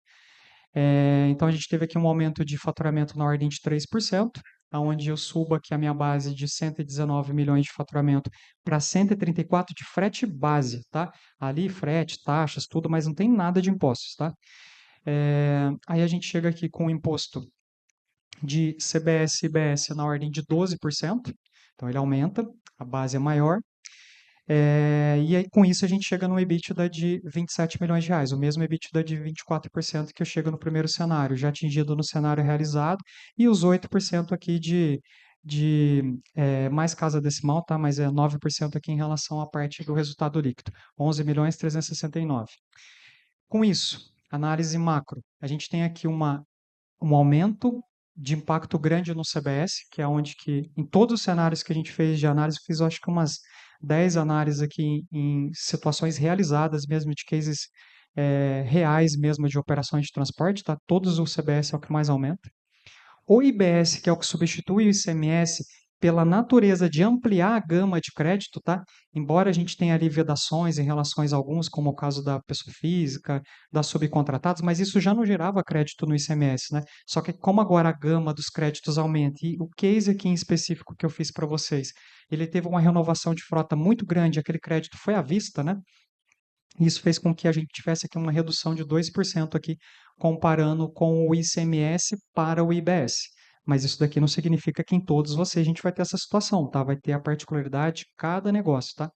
Então, a gente teve aqui um aumento de faturamento na ordem de 3%, onde eu subo aqui a minha base de 119 milhões de faturamento para 134 de frete base, tá? Ali, frete, taxas, tudo, mas não tem nada de impostos, tá? Aí a gente chega aqui com o imposto de CBS e IBS na ordem de 12%, então ele aumenta, a base é maior. E aí, com isso, a gente chega no EBITDA de 27 milhões de reais, o mesmo EBITDA de 24% que eu chego no primeiro cenário, já atingido no cenário realizado, e os 8% aqui de mais casa decimal, tá? Mas é 9% aqui em relação à parte do resultado líquido, 11 milhões 369. Com isso, análise macro, a gente tem aqui um aumento de impacto grande no CBS, que é onde que, em todos os cenários que a gente fez de análise, fiz acho que umas 10 análises aqui em situações realizadas mesmo, de cases reais mesmo de operações de transporte, tá? Todos o CBS é o que mais aumenta. O IBS, que é o que substitui o ICMS, pela natureza de ampliar a gama de crédito, tá? Embora a gente tenha ali vedações em relação a alguns, como o caso da pessoa física, das subcontratadas, mas isso já não gerava crédito no ICMS, né? Só que como agora a gama dos créditos aumenta, e o case aqui em específico que eu fiz para vocês, ele teve uma renovação de frota muito grande, aquele crédito foi à vista, né? Isso fez com que a gente tivesse aqui uma redução de 2% aqui, comparando com o ICMS para o IBS. Mas isso daqui não significa que em todos vocês a gente vai ter essa situação, tá? Vai ter a particularidade de cada negócio, tá?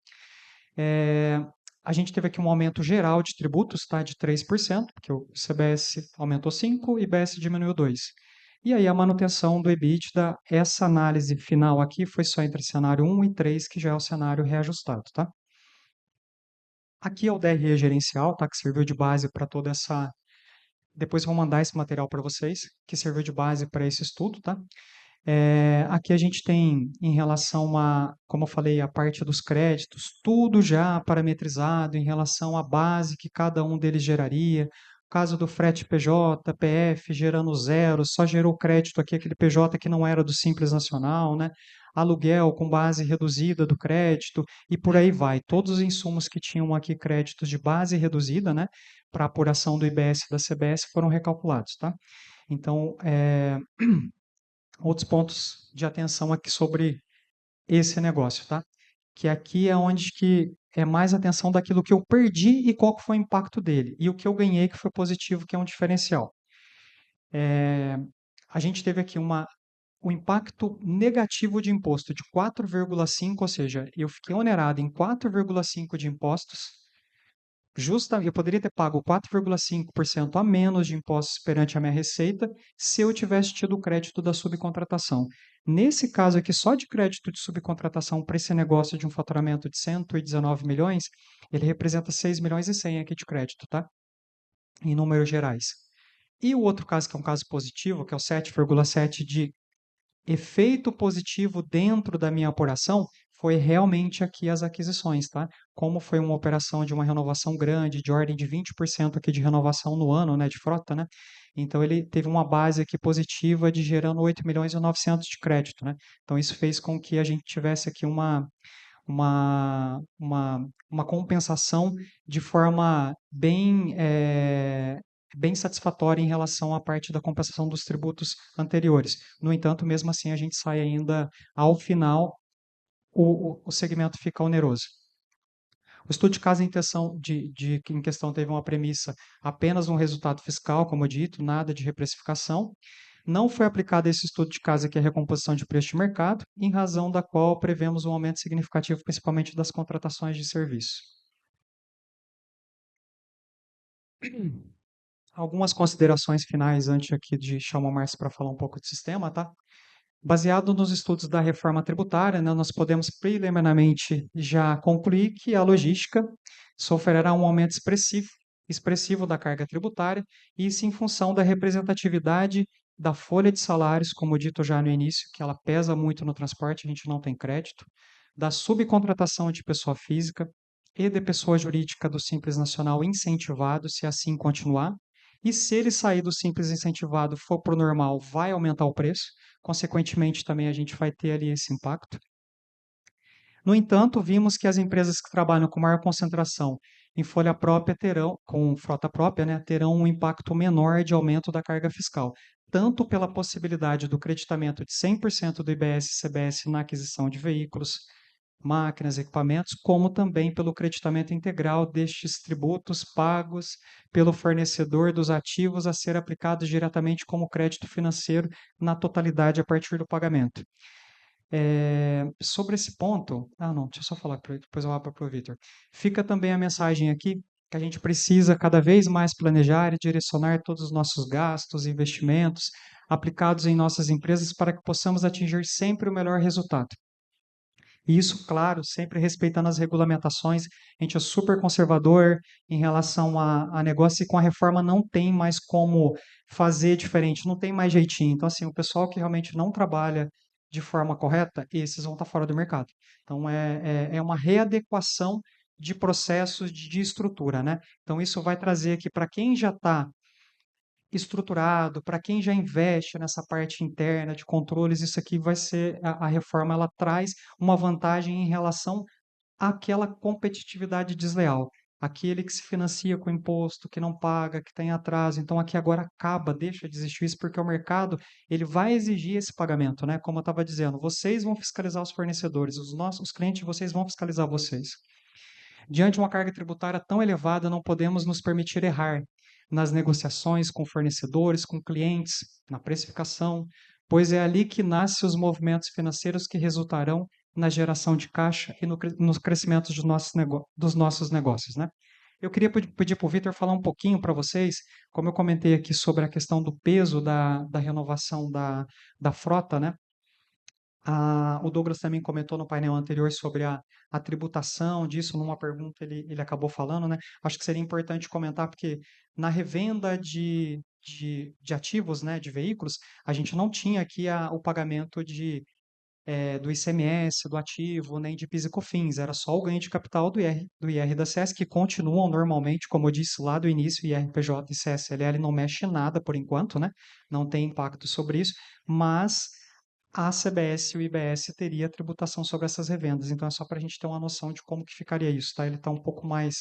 A gente teve aqui um aumento geral de tributos, tá? De 3%, porque o CBS aumentou 5%, o IBS diminuiu 2%. E aí a manutenção do EBITDA, essa análise final aqui foi só entre cenário 1 e 3, que já é o cenário reajustado, tá? Aqui é o DRE gerencial, tá? Que serviu de base para toda essa. Depois eu vou mandar esse material para vocês, que serviu de base para esse estudo, tá? Aqui a gente tem, em relação a, como eu falei, a parte dos créditos, tudo já parametrizado em relação à base que cada um deles geraria. O caso do frete PJ, PF, gerando zero, só gerou crédito aqui aquele PJ que não era do Simples Nacional, né? Aluguel com base reduzida do crédito e por aí vai. Todos os insumos que tinham aqui créditos de base reduzida, né, para apuração do IBS e da CBS foram recalculados, tá? Então, outros pontos de atenção aqui sobre esse negócio, tá? Que aqui é onde que é mais atenção daquilo que eu perdi e qual que foi o impacto dele. E o que eu ganhei que foi positivo, que é um diferencial. A gente teve aqui um impacto negativo de imposto de 4,5, ou seja, eu fiquei onerado em 4,5 de impostos. Eu poderia ter pago 4,5% a menos de impostos perante a minha receita se eu tivesse tido o crédito da subcontratação. Nesse caso aqui, só de crédito de subcontratação para esse negócio de um faturamento de 119 milhões, ele representa 6 milhões e 100 aqui de crédito, tá? Em números gerais. E o outro caso, que é um caso positivo, que é o 7,7 de efeito positivo dentro da minha apuração foi realmente aqui as aquisições, tá? Como foi uma operação de uma renovação grande, de ordem de 20% aqui de renovação no ano, né, de frota, né? Então ele teve uma base aqui positiva de gerando 8 milhões e 900 de crédito, né? Então isso fez com que a gente tivesse aqui uma compensação de forma bem satisfatória em relação à parte da compensação dos tributos anteriores. No entanto, mesmo assim, a gente sai ainda, ao final, o segmento fica oneroso. O estudo de caso em questão teve uma premissa apenas um resultado fiscal, como dito, nada de reprecificação. Não foi aplicado esse estudo de caso aqui a recomposição de preço de mercado, em razão da qual prevemos um aumento significativo, principalmente das contratações de serviço. Algumas considerações finais antes aqui de chamar o Márcio para falar um pouco do sistema, tá? Baseado nos estudos da reforma tributária, né, nós podemos preliminarmente já concluir que a logística sofrerá um aumento expressivo da carga tributária, isso em função da representatividade da folha de salários, como dito já no início, que ela pesa muito no transporte, a gente não tem crédito, da subcontratação de pessoa física e de pessoa jurídica do Simples Nacional incentivado, se assim continuar, e se ele sair do Simples incentivado for para o normal, vai aumentar o preço, consequentemente também a gente vai ter ali esse impacto. No entanto, vimos que as empresas que trabalham com maior concentração em folha própria terão, com frota própria, né, terão um impacto menor de aumento da carga fiscal, tanto pela possibilidade do creditamento de 100% do IBS e CBS na aquisição de veículos, máquinas, equipamentos, como também pelo creditamento integral destes tributos pagos pelo fornecedor dos ativos a ser aplicados diretamente como crédito financeiro na totalidade a partir do pagamento. Sobre esse ponto, não, deixa eu só falar, depois eu abro para o Victor. Fica também a mensagem aqui que a gente precisa cada vez mais planejar e direcionar todos os nossos gastos e investimentos aplicados em nossas empresas para que possamos atingir sempre o melhor resultado. E isso, claro, sempre respeitando as regulamentações. A gente é super conservador em relação a negócio e com a reforma não tem mais como fazer diferente, não tem mais jeitinho. Então, assim, o pessoal que realmente não trabalha de forma correta, esses vão estar fora do mercado. Então, é uma readequação de processos de estrutura, né? Então, isso vai trazer aqui para quem já está estruturado, para quem já investe nessa parte interna de controles, isso aqui vai ser a reforma, ela traz uma vantagem em relação àquela competitividade desleal. Aquele que se financia com imposto, que não paga, que tem atraso. Então aqui agora acaba, deixa de existir isso, porque o mercado ele vai exigir esse pagamento, né? Como eu estava dizendo, vocês vão fiscalizar os fornecedores, os clientes de vocês vão fiscalizar vocês. Diante de uma carga tributária tão elevada, não podemos nos permitir errar nas negociações com fornecedores, com clientes, na precificação, pois é ali que nascem os movimentos financeiros que resultarão na geração de caixa e no crescimento dos nossos negócios, né? Eu queria pedir para o Vitor falar um pouquinho para vocês, como eu comentei aqui sobre a questão do peso da renovação da frota, né? O Douglas também comentou no painel anterior sobre a tributação disso, numa pergunta ele acabou falando, né? Acho que seria importante comentar, porque na revenda de ativos, né, de veículos, a gente não tinha aqui o pagamento do ICMS, do ativo, nem de PIS e COFINS, era só o ganho de capital do IR da CS, que continuam normalmente, como eu disse lá do início, IRPJ e CSLL não mexe nada por enquanto, né? Não tem impacto sobre isso, mas a CBS e o IBS teria tributação sobre essas revendas. Então é só para a gente ter uma noção de como que ficaria isso, tá? Ele está um pouco mais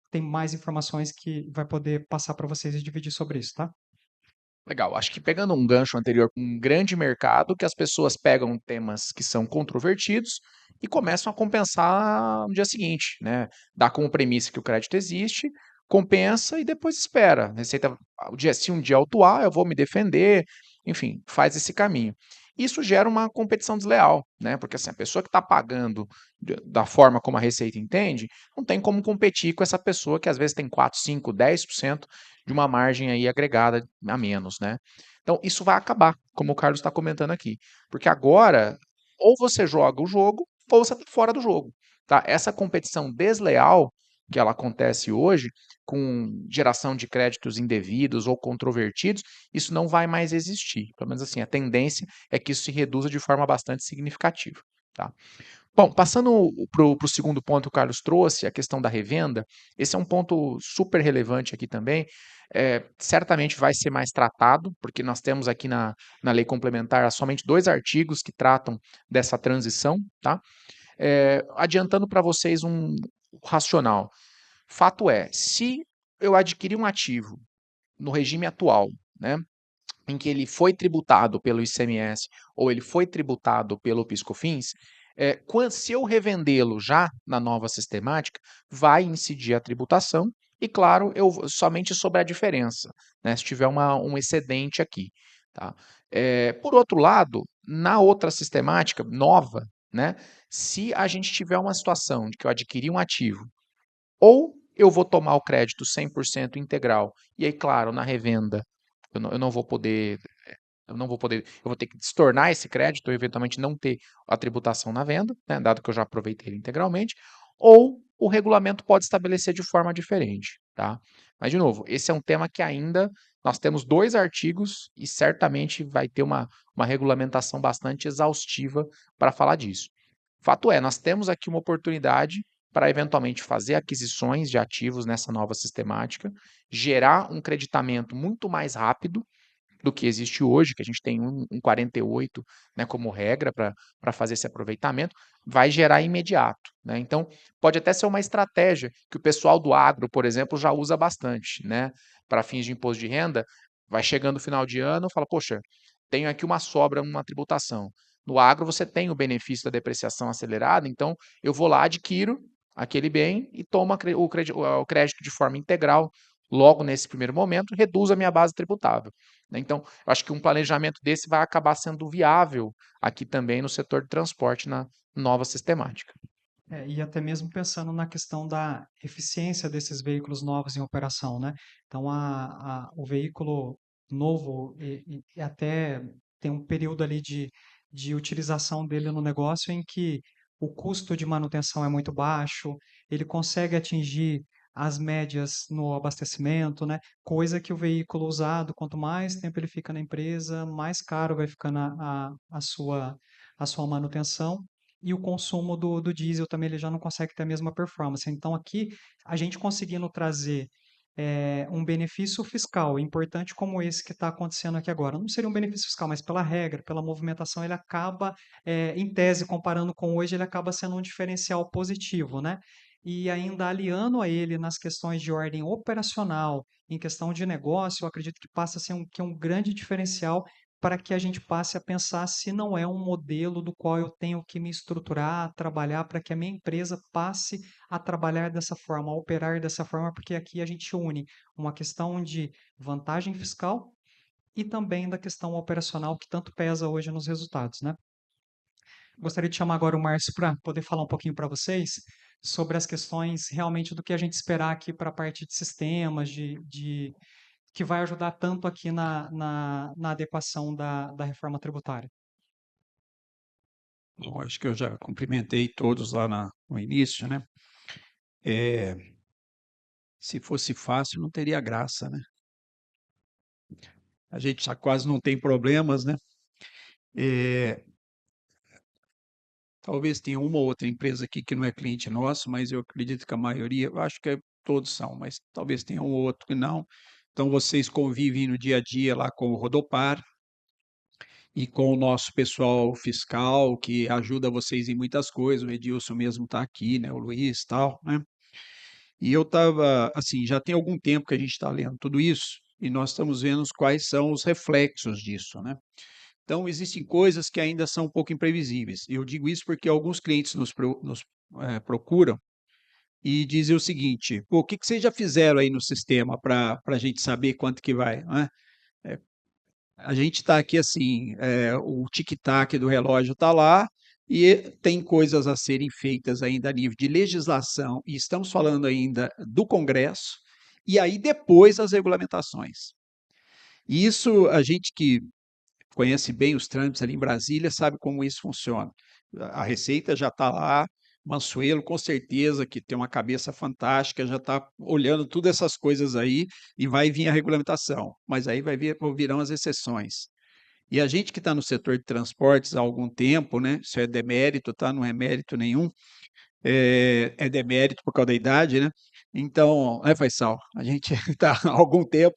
tem mais informações que vai poder passar para vocês e dividir sobre isso, tá? Legal, acho que pegando um gancho anterior com um grande mercado, que as pessoas pegam temas que são controvertidos e começam a compensar no dia seguinte, né? Dá como premissa que o crédito existe, compensa e depois espera. Receita, se um dia autuar, eu vou me defender, enfim, faz esse caminho. Isso gera uma competição desleal, né? Porque assim, a pessoa que está pagando da forma como a Receita entende, não tem como competir com essa pessoa que às vezes tem 4, 5, 10% de uma margem aí agregada a menos, né? Então, isso vai acabar, como o Carlos está comentando aqui. Porque agora, ou você joga o jogo, ou você está fora do jogo. Tá? Essa competição desleal que ela acontece hoje, com geração de créditos indevidos ou controvertidos, isso não vai mais existir. Pelo menos assim, a tendência é que isso se reduza de forma bastante significativa. Tá? Bom, passando para o segundo ponto que o Carlos trouxe, a questão da revenda, esse é um ponto super relevante aqui também. Certamente vai ser mais tratado, porque nós temos aqui na lei complementar somente 2 artigos que tratam dessa transição, tá? Adiantando para vocês um racional. Fato é, se eu adquirir um ativo no regime atual, né, em que ele foi tributado pelo ICMS ou ele foi tributado pelo PIS/COFINS, se eu revendê-lo já na nova sistemática, vai incidir a tributação e, claro, somente sobre a diferença, né, se tiver um excedente aqui. Tá? Por outro lado, na outra sistemática nova, né, se a gente tiver uma situação de que eu adquiri um ativo, ou eu vou tomar o crédito 100% integral, e aí, claro, na revenda eu não vou poder eu vou ter que destornar esse crédito, ou eventualmente não ter a tributação na venda, né, dado que eu já aproveitei ele integralmente, ou o regulamento pode estabelecer de forma diferente, tá? Mas, de novo, esse é um tema que ainda nós temos 2 artigos e certamente vai ter uma regulamentação bastante exaustiva para falar disso. Fato é, nós temos aqui uma oportunidade para eventualmente fazer aquisições de ativos nessa nova sistemática, gerar um creditamento muito mais rápido, do que existe hoje, que a gente tem um 48, né, como regra para fazer esse aproveitamento, vai gerar imediato, né? Então, pode até ser uma estratégia que o pessoal do agro, por exemplo, já usa bastante, né? Para fins de imposto de renda, vai chegando o final de ano, fala, poxa, tenho aqui uma sobra, uma tributação. No agro, você tem o benefício da depreciação acelerada, então eu vou lá, adquiro aquele bem e tomo o crédito de forma integral logo nesse primeiro momento, reduz a minha base tributável, né? Então, eu acho que um planejamento desse vai acabar sendo viável aqui também no setor de transporte na nova sistemática. E até mesmo pensando na questão da eficiência desses veículos novos em operação, né? Então, o veículo novo e até tem um período ali de utilização dele no negócio em que o custo de manutenção é muito baixo, ele consegue atingir as médias no abastecimento, né? Coisa que o veículo usado, quanto mais tempo ele fica na empresa, mais caro vai ficando a sua manutenção e o consumo do diesel também ele já não consegue ter a mesma performance. Então, aqui, a gente conseguindo trazer um benefício fiscal importante como esse que está acontecendo aqui agora. Não seria um benefício fiscal, mas pela regra, pela movimentação, ele acaba, em tese, comparando com hoje, ele acaba sendo um diferencial positivo, né? E ainda aliando a ele nas questões de ordem operacional, em questão de negócio, eu acredito que passa a ser que é um grande diferencial para que a gente passe a pensar se não é um modelo do qual eu tenho que me estruturar, trabalhar para que a minha empresa passe a trabalhar dessa forma, a operar dessa forma, porque aqui a gente une uma questão de vantagem fiscal e também da questão operacional que tanto pesa hoje nos resultados, né? Gostaria de chamar agora o Márcio para poder falar um pouquinho para vocês sobre as questões realmente do que a gente esperar aqui para a parte de sistemas, que vai ajudar tanto aqui na adequação da reforma tributária. Bom, acho que eu já cumprimentei todos lá no início, né? É, se fosse fácil, não teria graça, né? A gente já quase não tem problemas, né? É, talvez tenha uma ou outra empresa aqui que não é cliente nosso, mas eu acredito que a maioria, eu acho que todos são, mas talvez tenha um ou outro que não. Então, vocês convivem no dia a dia lá com o Rodopar e com o nosso pessoal fiscal, que ajuda vocês em muitas coisas. O Edilson mesmo está aqui, né? O Luiz e tal, né? E eu estava, assim, já tem algum tempo que a gente está lendo tudo isso e nós estamos vendo quais são os reflexos disso, né? Então, existem coisas que ainda são um pouco imprevisíveis. Eu digo isso porque alguns clientes nos procuram e dizem o seguinte: pô, o que vocês já fizeram aí no sistema para a gente saber quanto que vai, né? É, a gente está aqui assim, o tic-tac do relógio está lá e tem coisas a serem feitas ainda a nível de legislação, e estamos falando ainda do Congresso, e aí depois as regulamentações. E isso, a gente que conhece bem os trâmites ali em Brasília, sabe como isso funciona. A Receita já está lá, Mansuelo, com certeza, que tem uma cabeça fantástica, já está olhando todas essas coisas aí e vai vir a regulamentação, mas aí virão as exceções. E a gente que está no setor de transportes há algum tempo, né? Isso é demérito, tá? Não é mérito nenhum, é demérito por causa da idade, né? Então, Faisal, a gente está há algum tempo,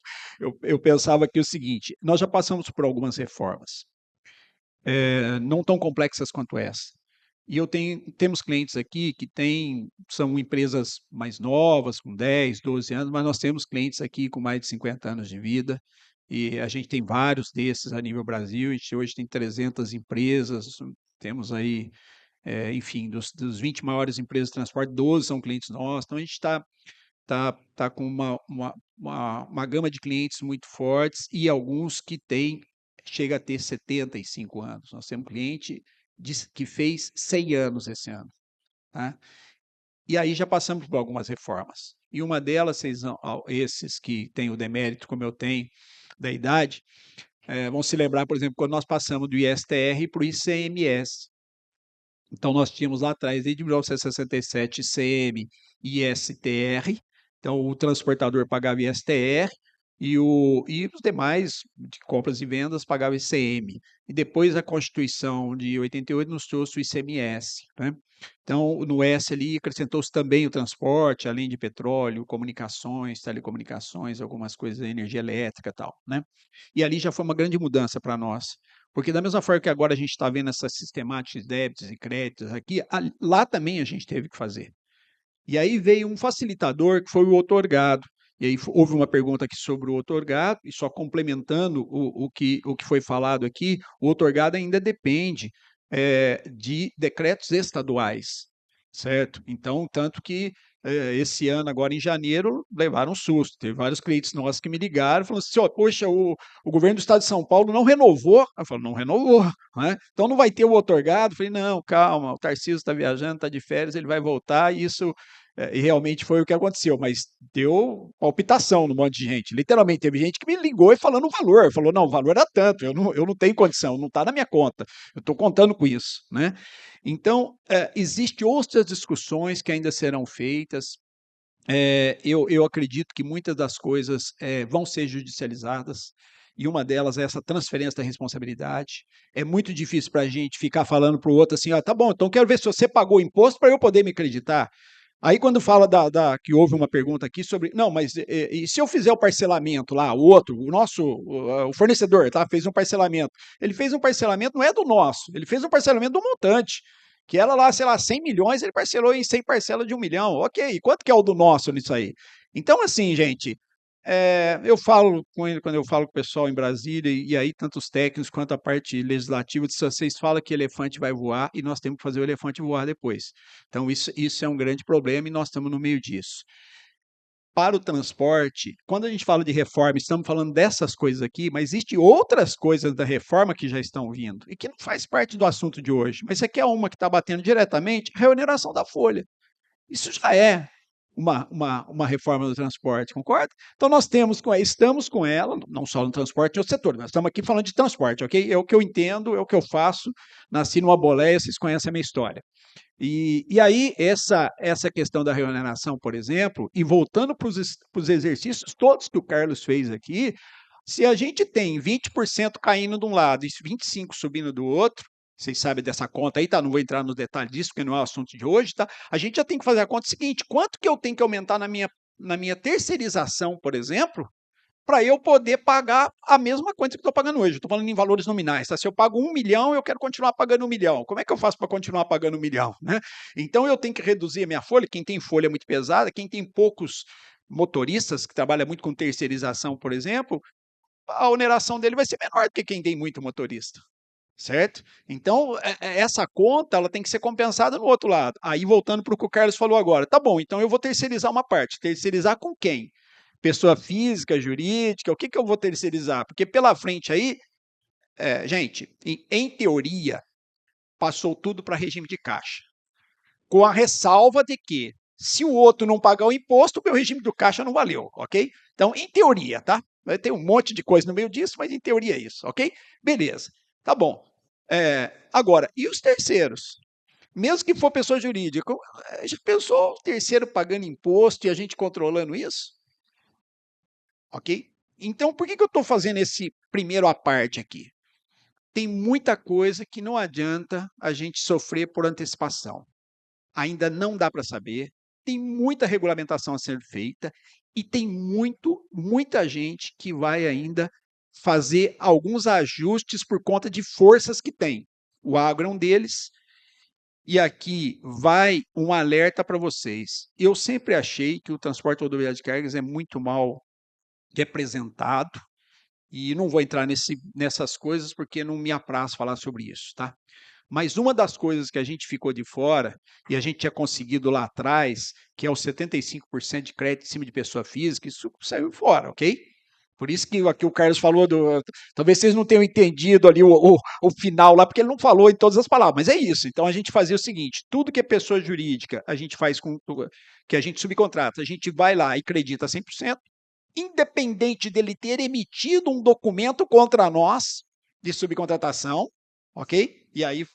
eu pensava que o seguinte, nós já passamos por algumas reformas, não tão complexas quanto essa. E temos clientes aqui que são empresas mais novas, com 10, 12 anos, mas nós temos clientes aqui com mais de 50 anos de vida, e a gente tem vários desses a nível Brasil, a gente hoje tem 300 empresas, temos aí, enfim, dos 20 maiores empresas de transporte, 12 são clientes nossos, então a gente está com uma gama de clientes muito fortes e alguns que chega a ter 75 anos. Nós temos um cliente que fez 100 anos esse ano. Tá? E aí já passamos por algumas reformas. E uma delas, esses que têm o demérito, como eu tenho, da idade, vão se lembrar, por exemplo, quando nós passamos do ISTR para o ICMS. Então, nós tínhamos lá atrás, desde 1967, ICM e ISTR. Então, o transportador pagava ISTR, e os demais de compras e vendas pagavam ICM. E depois a Constituição de 88 nos trouxe o ICMS, né? Então, no S ali acrescentou-se também o transporte, além de petróleo, comunicações, telecomunicações, algumas coisas, energia elétrica e tal, né? E ali já foi uma grande mudança para nós. Porque da mesma forma que agora a gente está vendo essas sistemáticas de débitos e créditos aqui, lá também a gente teve que fazer. E aí veio um facilitador que foi o outorgado. E aí houve uma pergunta aqui sobre o outorgado, e só complementando o que foi falado aqui, o outorgado ainda depende de decretos estaduais, certo? Então, tanto que esse ano, agora em janeiro, levaram um susto. Teve vários clientes nossos que me ligaram, falando assim, ó, poxa, o governo do estado de São Paulo não renovou. Eu falo, não renovou, né? Então não vai ter o outorgado. Eu falei, não, calma, o Tarcísio está viajando, está de férias, ele vai voltar, e isso e realmente foi o que aconteceu, mas deu palpitação no monte de gente. Literalmente, teve gente que me ligou e falando o valor. Falou, não, o valor era tanto, eu não tenho condição, não está na minha conta. Eu estou contando com isso, né? Então, existem outras discussões que ainda serão feitas. Eu acredito que muitas das coisas vão ser judicializadas, e uma delas é essa transferência da responsabilidade. É muito difícil para a gente ficar falando para o outro assim, tá bom, então quero ver se você pagou imposto para eu poder me acreditar. Aí quando fala que houve uma pergunta aqui sobre, não, mas e se eu fizer o parcelamento lá, o fornecedor, tá, fez um parcelamento. Ele fez um parcelamento, não é do nosso, ele fez um parcelamento do montante, que era lá, sei lá, 100 milhões, ele parcelou em 100 parcelas de 1 milhão. Ok, e quanto que é o do nosso nisso aí? Então, assim, gente, eu falo com ele, quando eu falo com o pessoal em Brasília, e aí tanto os técnicos quanto a parte legislativa, se vocês falam que elefante vai voar, e nós temos que fazer o elefante voar depois. Então, isso é um grande problema e nós estamos no meio disso. Para o transporte, quando a gente fala de reforma, estamos falando dessas coisas aqui, mas existem outras coisas da reforma que já estão vindo e que não faz parte do assunto de hoje. Mas isso aqui é uma que está batendo diretamente, reoneração da folha. Isso já é uma reforma do transporte, concorda? Então nós estamos com ela, não só no transporte, no setor, nós estamos aqui falando de transporte, ok? É o que eu entendo, é o que eu faço, nasci numa boleia, vocês conhecem a minha história. E aí, essa questão da reoneração, por exemplo, e voltando para os exercícios todos que o Carlos fez aqui, se a gente tem 20% caindo de um lado e 25% subindo do outro, vocês sabem dessa conta aí, tá? Não vou entrar nos detalhes disso, porque não é o assunto de hoje, tá? A gente já tem que fazer a conta seguinte: quanto que eu tenho que aumentar na minha terceirização, por exemplo, para eu poder pagar a mesma coisa que estou pagando hoje? Estou falando em valores nominais, tá? Se eu pago 1 milhão, eu quero continuar pagando 1 milhão. Como é que eu faço para continuar pagando 1 milhão, né? Então eu tenho que reduzir a minha folha. Quem tem folha muito pesada, quem tem poucos motoristas, que trabalha muito com terceirização, por exemplo, a oneração dele vai ser menor do que quem tem muito motorista, certo? Então, essa conta ela tem que ser compensada no outro lado. Aí, voltando para o que o Carlos falou agora, tá bom, então eu vou terceirizar uma parte. Terceirizar com quem? Pessoa física, jurídica, o que eu vou terceirizar? Porque pela frente aí, gente, em teoria, passou tudo para regime de caixa, com a ressalva de que, se o outro não pagar o imposto, o meu regime do caixa não valeu, ok? Então, em teoria, tá? Vai ter um monte de coisa no meio disso, mas em teoria é isso, ok? Beleza, tá bom. Agora, e os terceiros? Mesmo que for pessoa jurídica, já pensou o terceiro pagando imposto e a gente controlando isso? Ok? Então, por que eu estou fazendo esse primeiro à parte aqui? Tem muita coisa que não adianta a gente sofrer por antecipação. Ainda não dá para saber, tem muita regulamentação a ser feita e tem muita gente que vai ainda fazer alguns ajustes por conta de forças que tem. O agro é um deles, e aqui vai um alerta para vocês. Eu sempre achei que o transporte rodoviário de cargas é muito mal representado, e não vou entrar nessas coisas porque não me apraz falar sobre isso, tá? Mas uma das coisas que a gente ficou de fora, e a gente tinha conseguido lá atrás, que é o 75% de crédito em cima de pessoa física, isso saiu fora, ok? Por isso que aqui o Carlos falou talvez vocês não tenham entendido ali o final lá, porque ele não falou em todas as palavras, mas é isso. Então a gente fazia o seguinte: tudo que é pessoa jurídica, a gente faz que a gente subcontrata, a gente vai lá e acredita 100%, independente dele ter emitido um documento contra nós de subcontratação, ok? E aí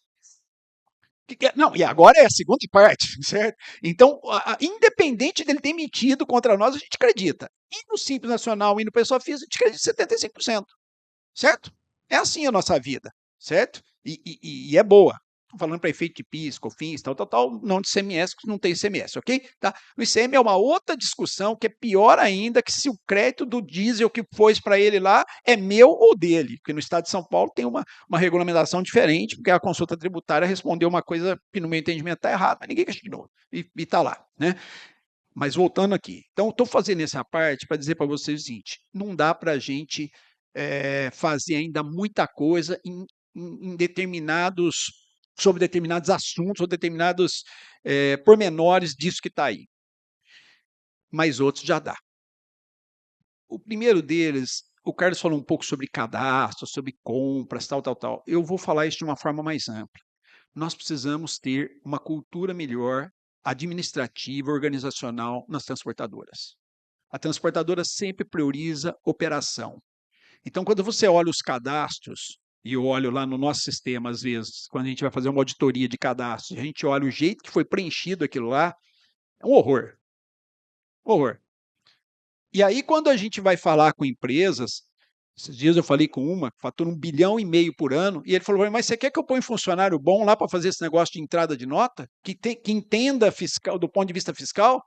Não, e agora é a segunda parte, certo? Então, independente dele ter mentido contra nós, a gente acredita. E no Simples Nacional e no Pessoa Física, a gente acredita 75%, certo? É assim a nossa vida, certo? E é boa. Estou falando para efeito de PIS, COFINS, tal, não de ICMS, porque não tem ICMS, ok? Tá? O ICM é uma outra discussão que é pior ainda, que se o crédito do diesel que foi para ele lá é meu ou dele, porque no estado de São Paulo tem uma regulamentação diferente, porque a consulta tributária respondeu uma coisa que no meu entendimento está errada, mas ninguém questionou, e está lá, né? Mas voltando aqui, então estou fazendo essa parte para dizer para vocês o seguinte, não dá para a gente fazer ainda muita coisa em sobre determinados assuntos ou determinados pormenores disso que está aí. Mas outros já dá. O primeiro deles, o Carlos falou um pouco sobre cadastro, sobre compras, tal. Eu vou falar isso de uma forma mais ampla. Nós precisamos ter uma cultura melhor administrativa, organizacional nas transportadoras. A transportadora sempre prioriza operação. Então, quando você olha os cadastros, e eu olho lá no nosso sistema, às vezes, quando a gente vai fazer uma auditoria de cadastros, a gente olha o jeito que foi preenchido aquilo lá, é um horror. Horror. E aí, quando a gente vai falar com empresas, esses dias eu falei com uma que fatura 1,5 bilhão por ano, e ele falou: mas você quer que eu ponha um funcionário bom lá para fazer esse negócio de entrada de nota? Que entenda fiscal, do ponto de vista fiscal?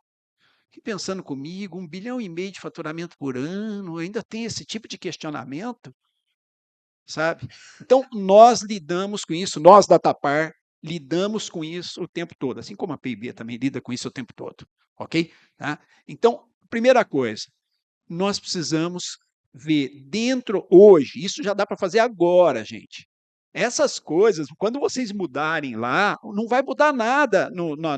Fiquei pensando comigo, 1,5 bilhão de faturamento por ano, ainda tem esse tipo de questionamento? Sabe? Então, nós lidamos com isso, nós da Tapar lidamos com isso o tempo todo, assim como a PIB também lida com isso o tempo todo, ok? Tá? Então, primeira coisa, nós precisamos ver dentro hoje, isso já dá para fazer agora, gente. Essas coisas, quando vocês mudarem lá, não vai mudar nada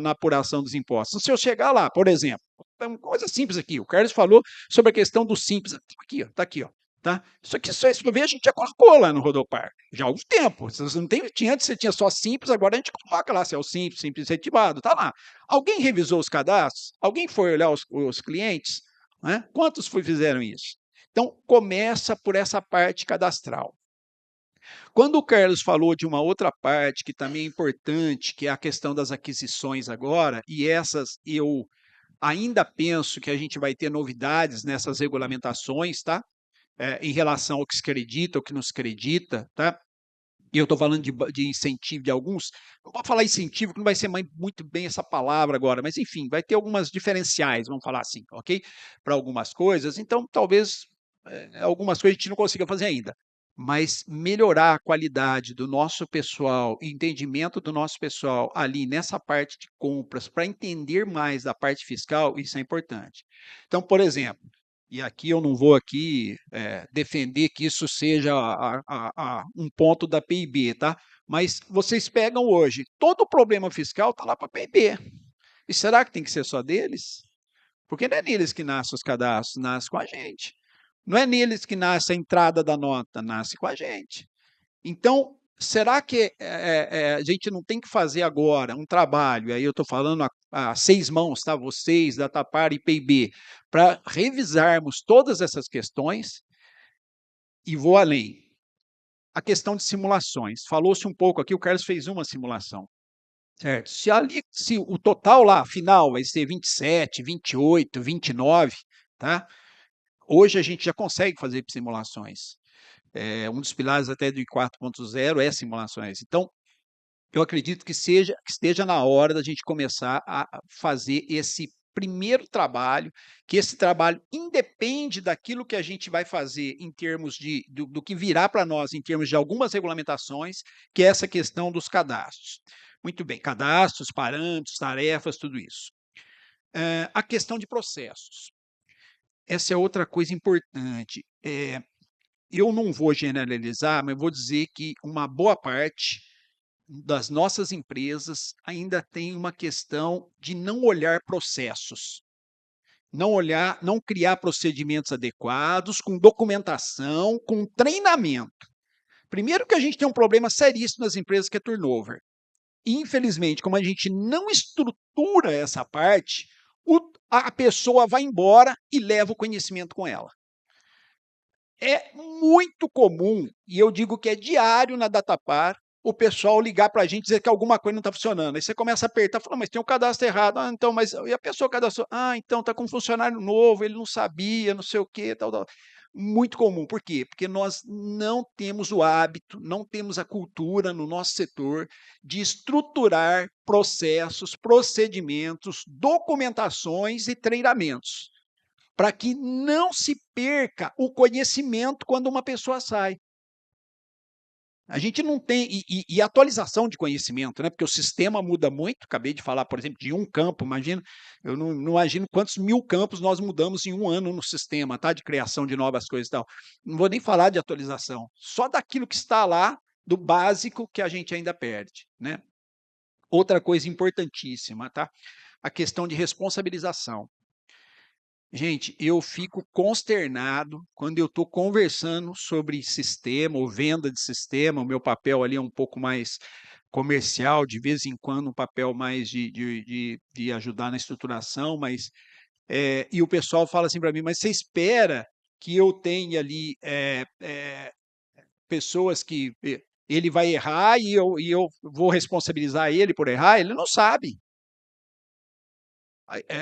na apuração dos impostos. Se eu chegar lá, por exemplo, uma coisa simples aqui, o Carlos falou sobre a questão do simples. Está aqui, ó. Tá? Isso aqui, só isso a gente já colocou lá no Rodopar, já há algum tempo. Você não tem, antes você tinha só simples, agora a gente coloca lá se é o simples incentivado, tá lá. Alguém revisou os cadastros? Alguém foi olhar os clientes? Né? Quantos fizeram isso? Então, começa por essa parte cadastral. Quando o Carlos falou de uma outra parte que também é importante, que é a questão das aquisições agora, e essas eu ainda penso que a gente vai ter novidades nessas regulamentações, tá? Em relação ao que se acredita, ao que não se acredita, tá? E eu estou falando de incentivo de alguns. Não vou falar incentivo, que não vai ser muito bem essa palavra agora, mas enfim, vai ter algumas diferenciais, vamos falar assim, ok? Para algumas coisas. Então, talvez algumas coisas a gente não consiga fazer ainda. Mas melhorar a qualidade do nosso pessoal, entendimento do nosso pessoal ali nessa parte de compras, para entender mais da parte fiscal, isso é importante. Então, por exemplo, e aqui eu não vou defender que isso seja um ponto da PIB, tá? Mas vocês pegam hoje, todo o problema fiscal está lá para a PIB. E será que tem que ser só deles? Porque não é neles que nascem os cadastros, nasce com a gente. Não é neles que nasce a entrada da nota, nasce com a gente. Então, será que a gente não tem que fazer agora um trabalho, aí eu estou falando a 6 mãos, tá? Vocês, da Tapar e PIB, para revisarmos todas essas questões e vou além. A questão de simulações. Falou-se um pouco aqui, o Carlos fez uma simulação. Certo? Se o total lá, final, vai ser 27, 28, 29, tá? Hoje a gente já consegue fazer simulações. Um dos pilares até do 4.0 é simulações. Então, eu acredito que esteja na hora da gente começar a fazer esse primeiro trabalho, que esse trabalho independe daquilo que a gente vai fazer em termos do que virá para nós, em termos de algumas regulamentações, que é essa questão dos cadastros. Muito bem, cadastros, parâmetros, tarefas, tudo isso. A questão de processos. Essa é outra coisa importante. Eu não vou generalizar, mas vou dizer que uma boa parte das nossas empresas ainda tem uma questão de não olhar processos, não criar procedimentos adequados, com documentação, com treinamento. Primeiro que a gente tem um problema seríssimo nas empresas que é turnover. Infelizmente, como a gente não estrutura essa parte, a pessoa vai embora e leva o conhecimento com ela. É muito comum, e eu digo que é diário na Datapar, o pessoal ligar para a gente e dizer que alguma coisa não está funcionando. Aí você começa a apertar, fala, mas tem um cadastro errado. Ah, então, mas e a pessoa cadastrou? Ah, então está com um funcionário novo, ele não sabia, não sei o quê, tal, tal. Muito comum. Por quê? Porque nós não temos o hábito, não temos a cultura no nosso setor de estruturar processos, procedimentos, documentações e treinamentos, para que não se perca o conhecimento quando uma pessoa sai. A gente não tem. E atualização de conhecimento, né? Porque o sistema muda muito. Acabei de falar, por exemplo, de um campo. Imagina, eu não imagino quantos 1000 campos nós mudamos em um ano no sistema, tá? De criação de novas coisas e tal. Não vou nem falar de atualização. Só daquilo que está lá, do básico, que a gente ainda perde, né? Outra coisa importantíssima, tá? A questão de responsabilização. Gente, eu fico consternado quando eu estou conversando sobre sistema ou venda de sistema. O meu papel ali é um pouco mais comercial, de vez em quando um papel mais de ajudar na estruturação, mas e o pessoal fala assim para mim, mas você espera que eu tenha ali pessoas que ele vai errar e eu vou responsabilizar ele por errar? Ele não sabe.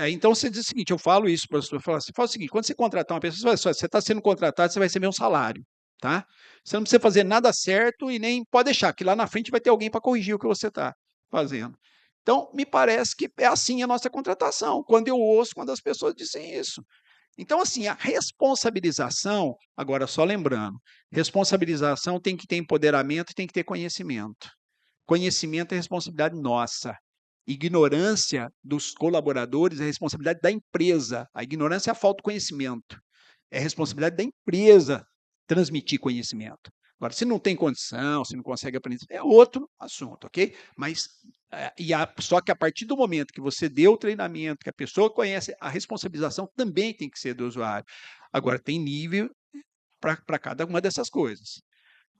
Então você diz o seguinte, eu falo isso para as pessoas, falo assim, fala o seguinte, quando você contratar uma pessoa, você está sendo contratado, você vai receber um salário, tá? Você não precisa fazer nada certo e nem pode deixar, que lá na frente vai ter alguém para corrigir o que você está fazendo. Então, me parece que é assim a nossa contratação, quando eu ouço, quando as pessoas dizem isso. Então, assim, a responsabilização, agora só lembrando, responsabilização tem que ter empoderamento e tem que ter conhecimento. Conhecimento é responsabilidade nossa. Ignorância dos colaboradores é responsabilidade da empresa. A ignorância é a falta de conhecimento. É responsabilidade da empresa transmitir conhecimento. Agora, se não tem condição, se não consegue aprender, é outro assunto, ok? Mas, só que a partir do momento que você deu o treinamento, que a pessoa conhece, a responsabilização também tem que ser do usuário. Agora, tem nível para cada uma dessas coisas.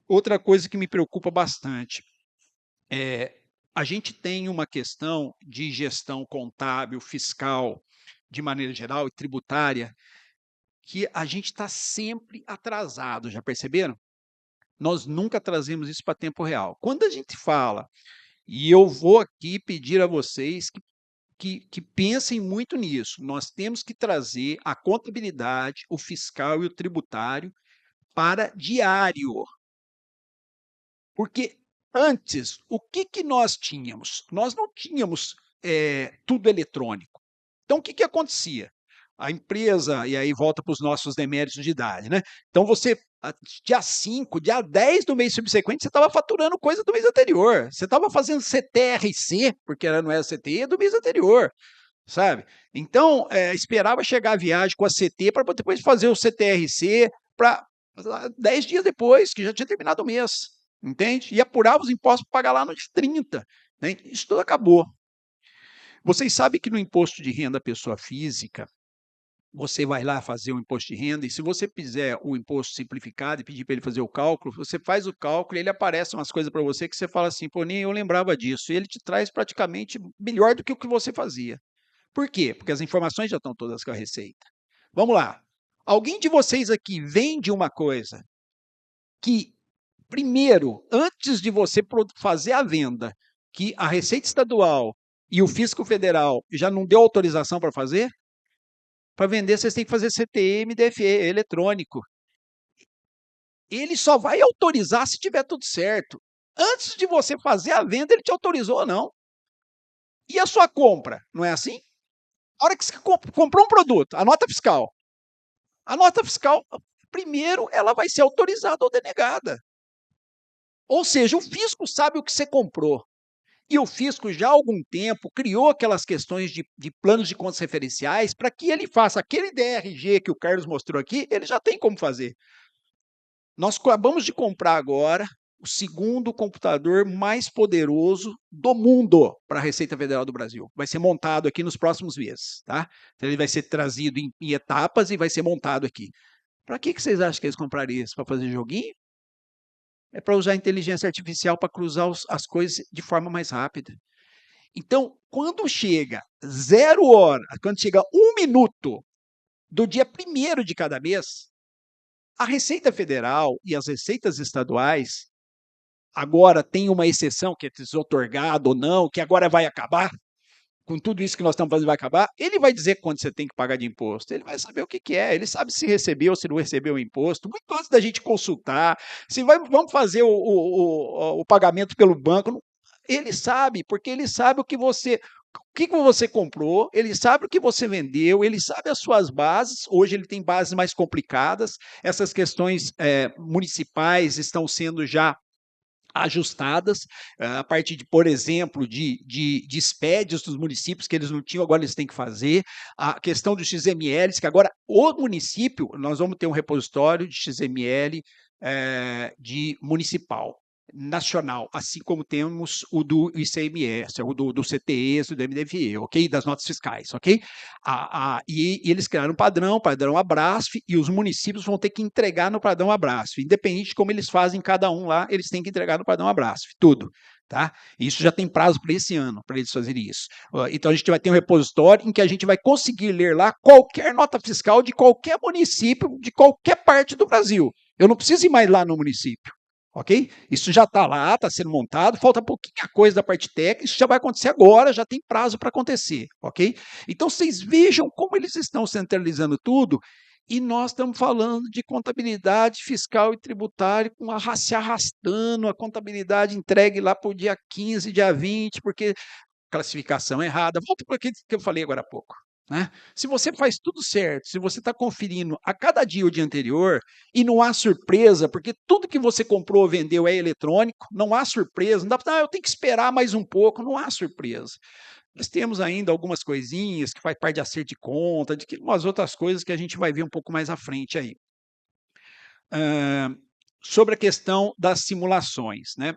Outra coisa que me preocupa bastante a gente tem uma questão de gestão contábil, fiscal, de maneira geral, e tributária, que a gente está sempre atrasado, já perceberam? Nós nunca trazemos isso para tempo real. Quando a gente fala, e eu vou aqui pedir a vocês que pensem muito nisso, nós temos que trazer a contabilidade, o fiscal e o tributário para diário. Porque antes, o que nós tínhamos? Nós não tínhamos tudo eletrônico. Então, o que acontecia? A empresa, e aí volta para os nossos deméritos de idade, né? Então, você, dia 5, dia 10 do mês subsequente, você estava faturando coisa do mês anterior. Você estava fazendo CTRC, porque não era CTE, do mês anterior, sabe? Então, esperava chegar a viagem com a CT para depois fazer o CTRC para 10 dias depois, que já tinha terminado o mês. Entende? E apurava os impostos para pagar lá no dia 30. Né? Isso tudo acabou. Vocês sabem que no imposto de renda pessoa física, você vai lá fazer o imposto de renda, e se você fizer o imposto simplificado e pedir para ele fazer o cálculo, você faz o cálculo e ele aparece umas coisas para você que você fala assim, pô, nem eu lembrava disso. E ele te traz praticamente melhor do que o que você fazia. Por quê? Porque as informações já estão todas com a Receita. Vamos lá. Alguém de vocês aqui vende uma coisa que primeiro, antes de você fazer a venda, que a Receita Estadual e o Fisco Federal já não deu autorização para fazer? Para vender, vocês têm que fazer CTM, DFE, eletrônico. Ele só vai autorizar se tiver tudo certo. Antes de você fazer a venda, ele te autorizou ou não. E a sua compra, não é assim? A hora que você comprou um produto, a nota fiscal. A nota fiscal, primeiro, ela vai ser autorizada ou denegada. Ou seja, o fisco sabe o que você comprou. E o fisco já há algum tempo criou aquelas questões de planos de contas referenciais para que ele faça aquele DRG que o Carlos mostrou aqui, ele já tem como fazer. Nós acabamos de comprar agora o segundo computador mais poderoso do mundo para a Receita Federal do Brasil. Vai ser montado aqui nos próximos meses, tá? Então ele vai ser trazido em etapas e vai ser montado aqui. Para que vocês acham que eles comprariam isso? Para fazer joguinho? É para usar a inteligência artificial para cruzar as coisas de forma mais rápida. Então, quando chega 0 hora, quando chega 1 minuto do dia 1º de cada mês, a Receita Federal e as receitas estaduais agora tem uma exceção, que é desotorgado ou não, que agora vai acabar, com tudo isso que nós estamos fazendo vai acabar, ele vai dizer quanto você tem que pagar de imposto, ele vai saber o que, que é, ele sabe se recebeu ou se não recebeu o imposto, muito antes da gente consultar, se vamos fazer o pagamento pelo banco, ele sabe, porque ele sabe o que você comprou, ele sabe o que você vendeu, ele sabe as suas bases. Hoje ele tem bases mais complicadas, essas questões municipais estão sendo já ajustadas, a partir de, por exemplo, de SPEDs dos municípios que eles não tinham, agora eles têm que fazer, a questão dos XMLs, que agora o município, nós vamos ter um repositório de XML de municipal, nacional, assim como temos o do ICMS, o do CTES, do MDVE, ok? Das notas fiscais, ok? E eles criaram um padrão Abrasf, e os municípios vão ter que entregar no padrão Abrasf, independente de como eles fazem cada um lá, eles têm que entregar no padrão Abrasf, tudo. Tá? Isso já tem prazo para esse ano, para eles fazerem isso. Então a gente vai ter um repositório em que a gente vai conseguir ler lá qualquer nota fiscal de qualquer município, de qualquer parte do Brasil. Eu não preciso ir mais lá no município. Ok? Isso já está lá, está sendo montado, falta pouquinha coisa da parte técnica, isso já vai acontecer agora, já tem prazo para acontecer, ok? Então vocês vejam como eles estão centralizando tudo, e nós estamos falando de contabilidade fiscal e tributária se arrastando, a contabilidade entregue lá para o dia 15, dia 20, porque classificação errada. Volta para aquilo que eu falei agora há pouco. Né? Se você faz tudo certo, se você está conferindo a cada dia o dia anterior, e não há surpresa, porque tudo que você comprou ou vendeu é eletrônico, não há surpresa, não dá para, eu tenho que esperar mais um pouco, não há surpresa. Nós temos ainda algumas coisinhas que faz parte de acerto de conta, de umas outras coisas que a gente vai ver um pouco mais à frente aí. Sobre a questão das simulações, né?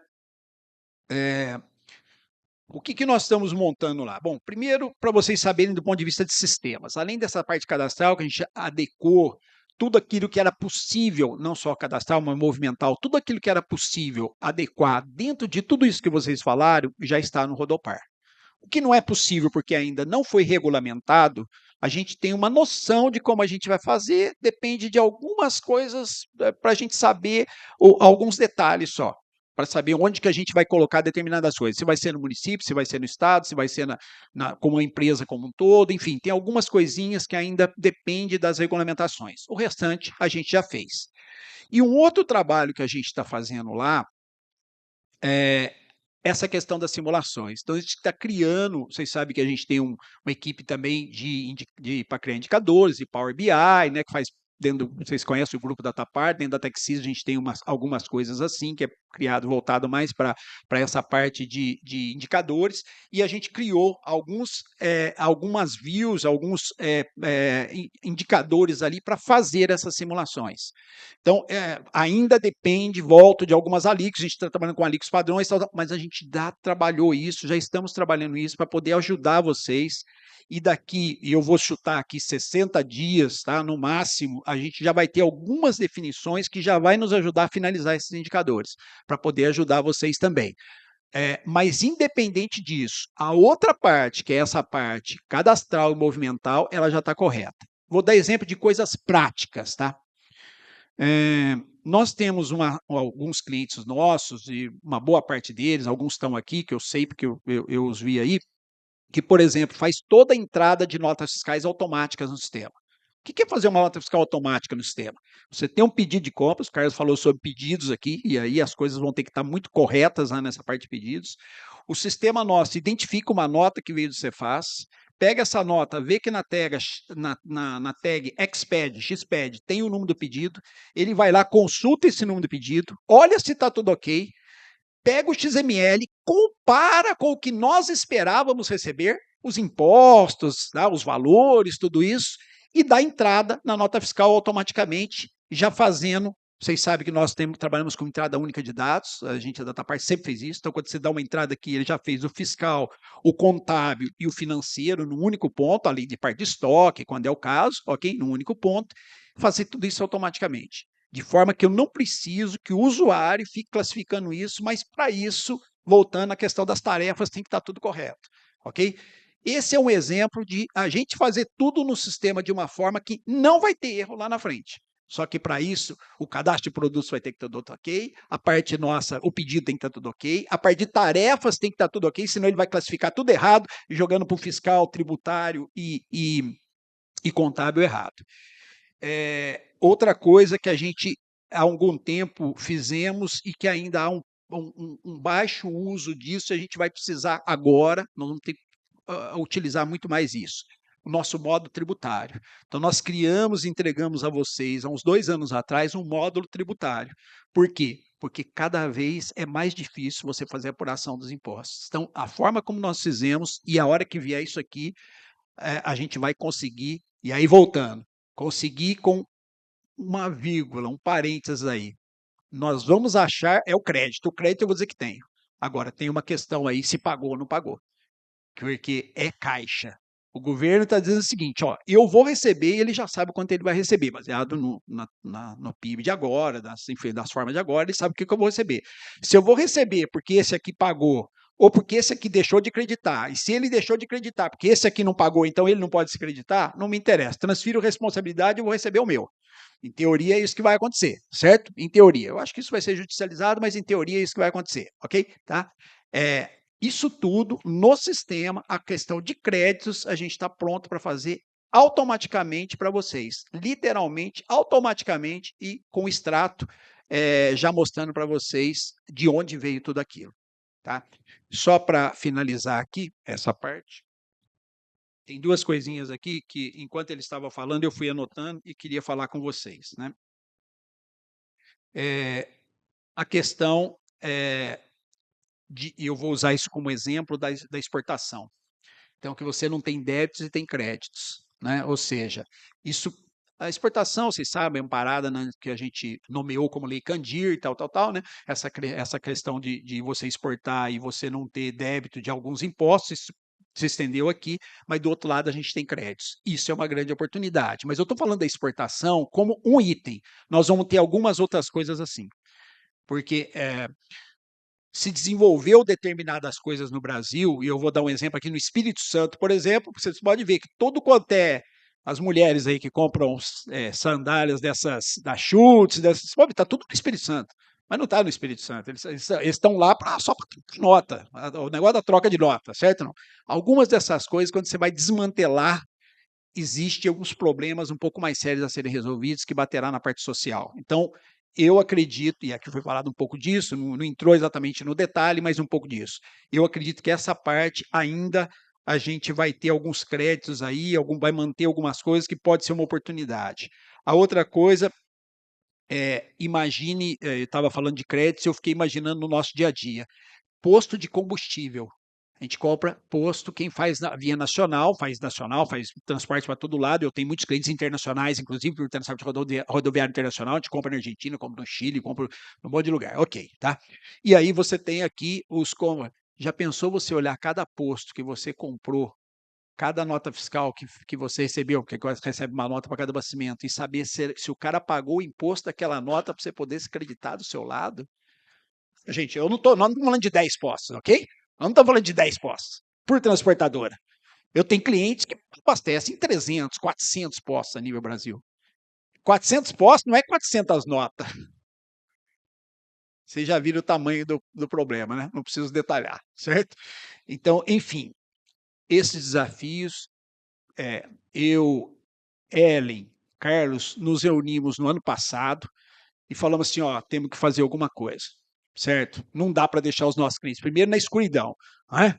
O que nós estamos montando lá? Bom, primeiro, para vocês saberem do ponto de vista de sistemas, além dessa parte cadastral, que a gente adequou tudo aquilo que era possível, não só cadastral, mas movimental, tudo aquilo que era possível adequar dentro de tudo isso que vocês falaram, já está no Rodopar. O que não é possível, porque ainda não foi regulamentado, a gente tem uma noção de como a gente vai fazer, depende de algumas coisas para a gente saber, alguns detalhes só, para saber onde que a gente vai colocar determinadas coisas. Se vai ser no município, se vai ser no estado, se vai ser como uma empresa como um todo, enfim, tem algumas coisinhas que ainda depende das regulamentações. O restante a gente já fez. E um outro trabalho que a gente está fazendo lá é essa questão das simulações. Então, a gente está criando, vocês sabem que a gente tem uma equipe também para criar indicadores, de Power BI, né, que faz vocês conhecem o grupo da Tapar, dentro da TechSys a gente tem algumas coisas assim, que é criado, voltado mais para essa parte de indicadores, e a gente criou algumas views, alguns indicadores ali para fazer essas simulações. Então, ainda depende, volto, de algumas alíquotas, a gente está trabalhando com alíquotas padrões, mas a gente trabalhou isso, já estamos trabalhando isso para poder ajudar vocês. E daqui, e eu vou chutar aqui 60 dias, tá? No máximo, a gente já vai ter algumas definições que já vai nos ajudar a finalizar esses indicadores, para poder ajudar vocês também. Mas independente disso, a outra parte, que é essa parte cadastral e movimental, ela já está correta. Vou dar exemplo de coisas práticas, tá? Nós temos alguns clientes nossos, e uma boa parte deles, alguns estão aqui, que eu sei porque eu os vi aí, que, por exemplo, faz toda a entrada de notas fiscais automáticas no sistema. O que é fazer uma nota fiscal automática no sistema? Você tem um pedido de compras, o Carlos falou sobre pedidos aqui, e aí as coisas vão ter que estar muito corretas nessa parte de pedidos. O sistema nosso identifica uma nota que veio do Cefaz, pega essa nota, vê que na tag XPED, tem o número do pedido, ele vai lá, consulta esse número do pedido, olha se está tudo ok, pega o XML, compara com o que nós esperávamos receber, os impostos, tá, os valores, tudo isso, e dá entrada na nota fiscal automaticamente, já fazendo. Vocês sabem que nós trabalhamos com entrada única de dados, a gente da Datapar sempre fez isso, então quando você dá uma entrada aqui, ele já fez o fiscal, o contábil e o financeiro num único ponto, além de parte de estoque, quando é o caso, ok? Num único ponto, fazer tudo isso automaticamente. De forma que eu não preciso que o usuário fique classificando isso, mas para isso, voltando à questão das tarefas, tem que estar tudo correto, ok? Esse é um exemplo de a gente fazer tudo no sistema de uma forma que não vai ter erro lá na frente. Só que para isso, o cadastro de produtos vai ter que estar tudo ok, a parte nossa, o pedido tem que estar tudo ok, a parte de tarefas tem que estar tudo ok, senão ele vai classificar tudo errado, jogando para o fiscal, tributário e contábil errado. Outra coisa que a gente há algum tempo fizemos e que ainda há um baixo uso disso, a gente vai precisar agora, nós vamos ter que utilizar muito mais isso, o nosso módulo tributário. Então, nós criamos e entregamos a vocês, há uns 2 anos atrás, um módulo tributário. Por quê? Porque cada vez é mais difícil você fazer a apuração dos impostos. Então, a forma como nós fizemos, e a hora que vier isso aqui, a gente vai conseguir, e aí voltando, conseguir com uma vírgula, um parênteses aí. Nós vamos achar, é o crédito eu vou dizer que tenho. Agora, tem uma questão aí, se pagou ou não pagou. Porque é caixa. O governo está dizendo o seguinte, ó, eu vou receber, e ele já sabe quanto ele vai receber, baseado no PIB de agora, enfim, das formas de agora, ele sabe o que eu vou receber. Se eu vou receber porque esse aqui pagou, ou porque esse aqui deixou de acreditar, e se ele deixou de acreditar porque esse aqui não pagou, então ele não pode se acreditar, não me interessa. Transfiro responsabilidade e eu vou receber o meu. Em teoria é isso que vai acontecer, certo? Em teoria. Eu acho que isso vai ser judicializado, mas em teoria é isso que vai acontecer, ok? Tá? Isso tudo no sistema, a questão de créditos, a gente está pronto para fazer automaticamente para vocês. Literalmente, automaticamente e com extrato, já mostrando para vocês de onde veio tudo aquilo. Tá? Só para finalizar aqui essa parte, tem 2 coisinhas aqui que, enquanto ele estava falando, eu fui anotando e queria falar com vocês. Né? A questão eu vou usar isso como exemplo da exportação. Então, que você não tem débitos e tem créditos. Né? Ou seja, a exportação, vocês sabem, é uma parada, né, que a gente nomeou como Lei Candir e tal, né? Essa questão de você exportar e você não ter débito de alguns impostos, isso se estendeu aqui, mas do outro lado a gente tem créditos. Isso é uma grande oportunidade. Mas eu estou falando da exportação como um item. Nós vamos ter algumas outras coisas assim. Porque se desenvolveu determinadas coisas no Brasil, e eu vou dar um exemplo aqui no Espírito Santo, por exemplo, vocês podem ver que todo quanto as mulheres aí que compram sandálias da Schutz, está tudo no Espírito Santo, mas não está no Espírito Santo, eles estão lá só para nota, o negócio da troca de nota, certo? Não? Algumas dessas coisas, quando você vai desmantelar, existem alguns problemas um pouco mais sérios a serem resolvidos que baterá na parte social. Então, eu acredito, e aqui foi falado um pouco disso, não entrou exatamente no detalhe, mas um pouco disso. Eu acredito que essa parte ainda a gente vai ter alguns créditos aí, vai manter algumas coisas que pode ser uma oportunidade. A outra coisa, imagine, eu estava falando de créditos, eu fiquei imaginando no nosso dia a dia. Posto de combustível. A gente compra posto, quem faz via nacional, faz transporte para todo lado. Eu tenho muitos clientes internacionais, inclusive por transporte rodoviário internacional. A gente compra na Argentina, compra no Chile, compra num monte de lugar. Ok, tá? E aí você tem aqui já pensou você olhar cada posto que você comprou, cada nota fiscal que você recebeu, porque você recebe uma nota para cada abastecimento, e saber se o cara pagou o imposto daquela nota para você poder se acreditar do seu lado? Gente, nós não estamos falando de 10 postos, ok? Nós não estamos falando de 10 postos por transportadora. Eu tenho clientes que abastecem 300, 400 postos a nível Brasil. 400 postos não é 400 notas. Vocês já viram o tamanho do problema, né? Não preciso detalhar, certo? Então, enfim, esses desafios, eu, Ellen, Carlos, nos reunimos no ano passado e falamos assim, ó, temos que fazer alguma coisa. Certo? Não dá para deixar os nossos clientes, primeiro, na escuridão. Né?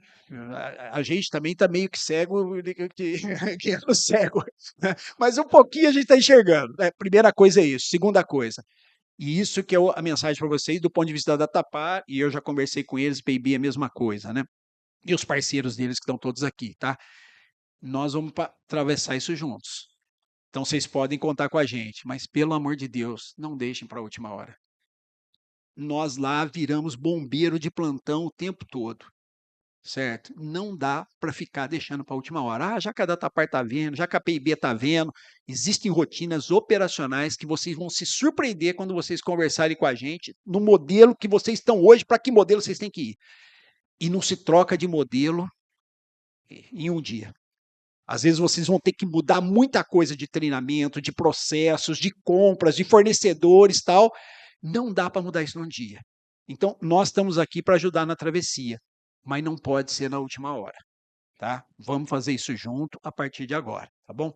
A gente também está meio que cego, que é cego, né? Mas um pouquinho a gente está enxergando. Primeira coisa é isso. Segunda coisa, e isso que é a mensagem para vocês do ponto de vista da Datapar, e eu já conversei com eles, PIB é a mesma coisa, né? E os parceiros deles que estão todos aqui, tá? Nós vamos atravessar isso juntos. Então vocês podem contar com a gente, mas pelo amor de Deus, não deixem para a última hora. Nós lá viramos bombeiro de plantão o tempo todo, certo? Não dá para ficar deixando para a última hora. Já que a Datapar está vendo, já que a PIB está vendo, existem rotinas operacionais que vocês vão se surpreender quando vocês conversarem com a gente no modelo que vocês estão hoje, para que modelo vocês têm que ir. E não se troca de modelo em um dia. Às vezes vocês vão ter que mudar muita coisa de treinamento, de processos, de compras, de fornecedores, tal. Não dá para mudar isso num dia. Então, nós estamos aqui para ajudar na travessia, mas não pode ser na última hora, tá? Vamos fazer isso junto a partir de agora, tá bom?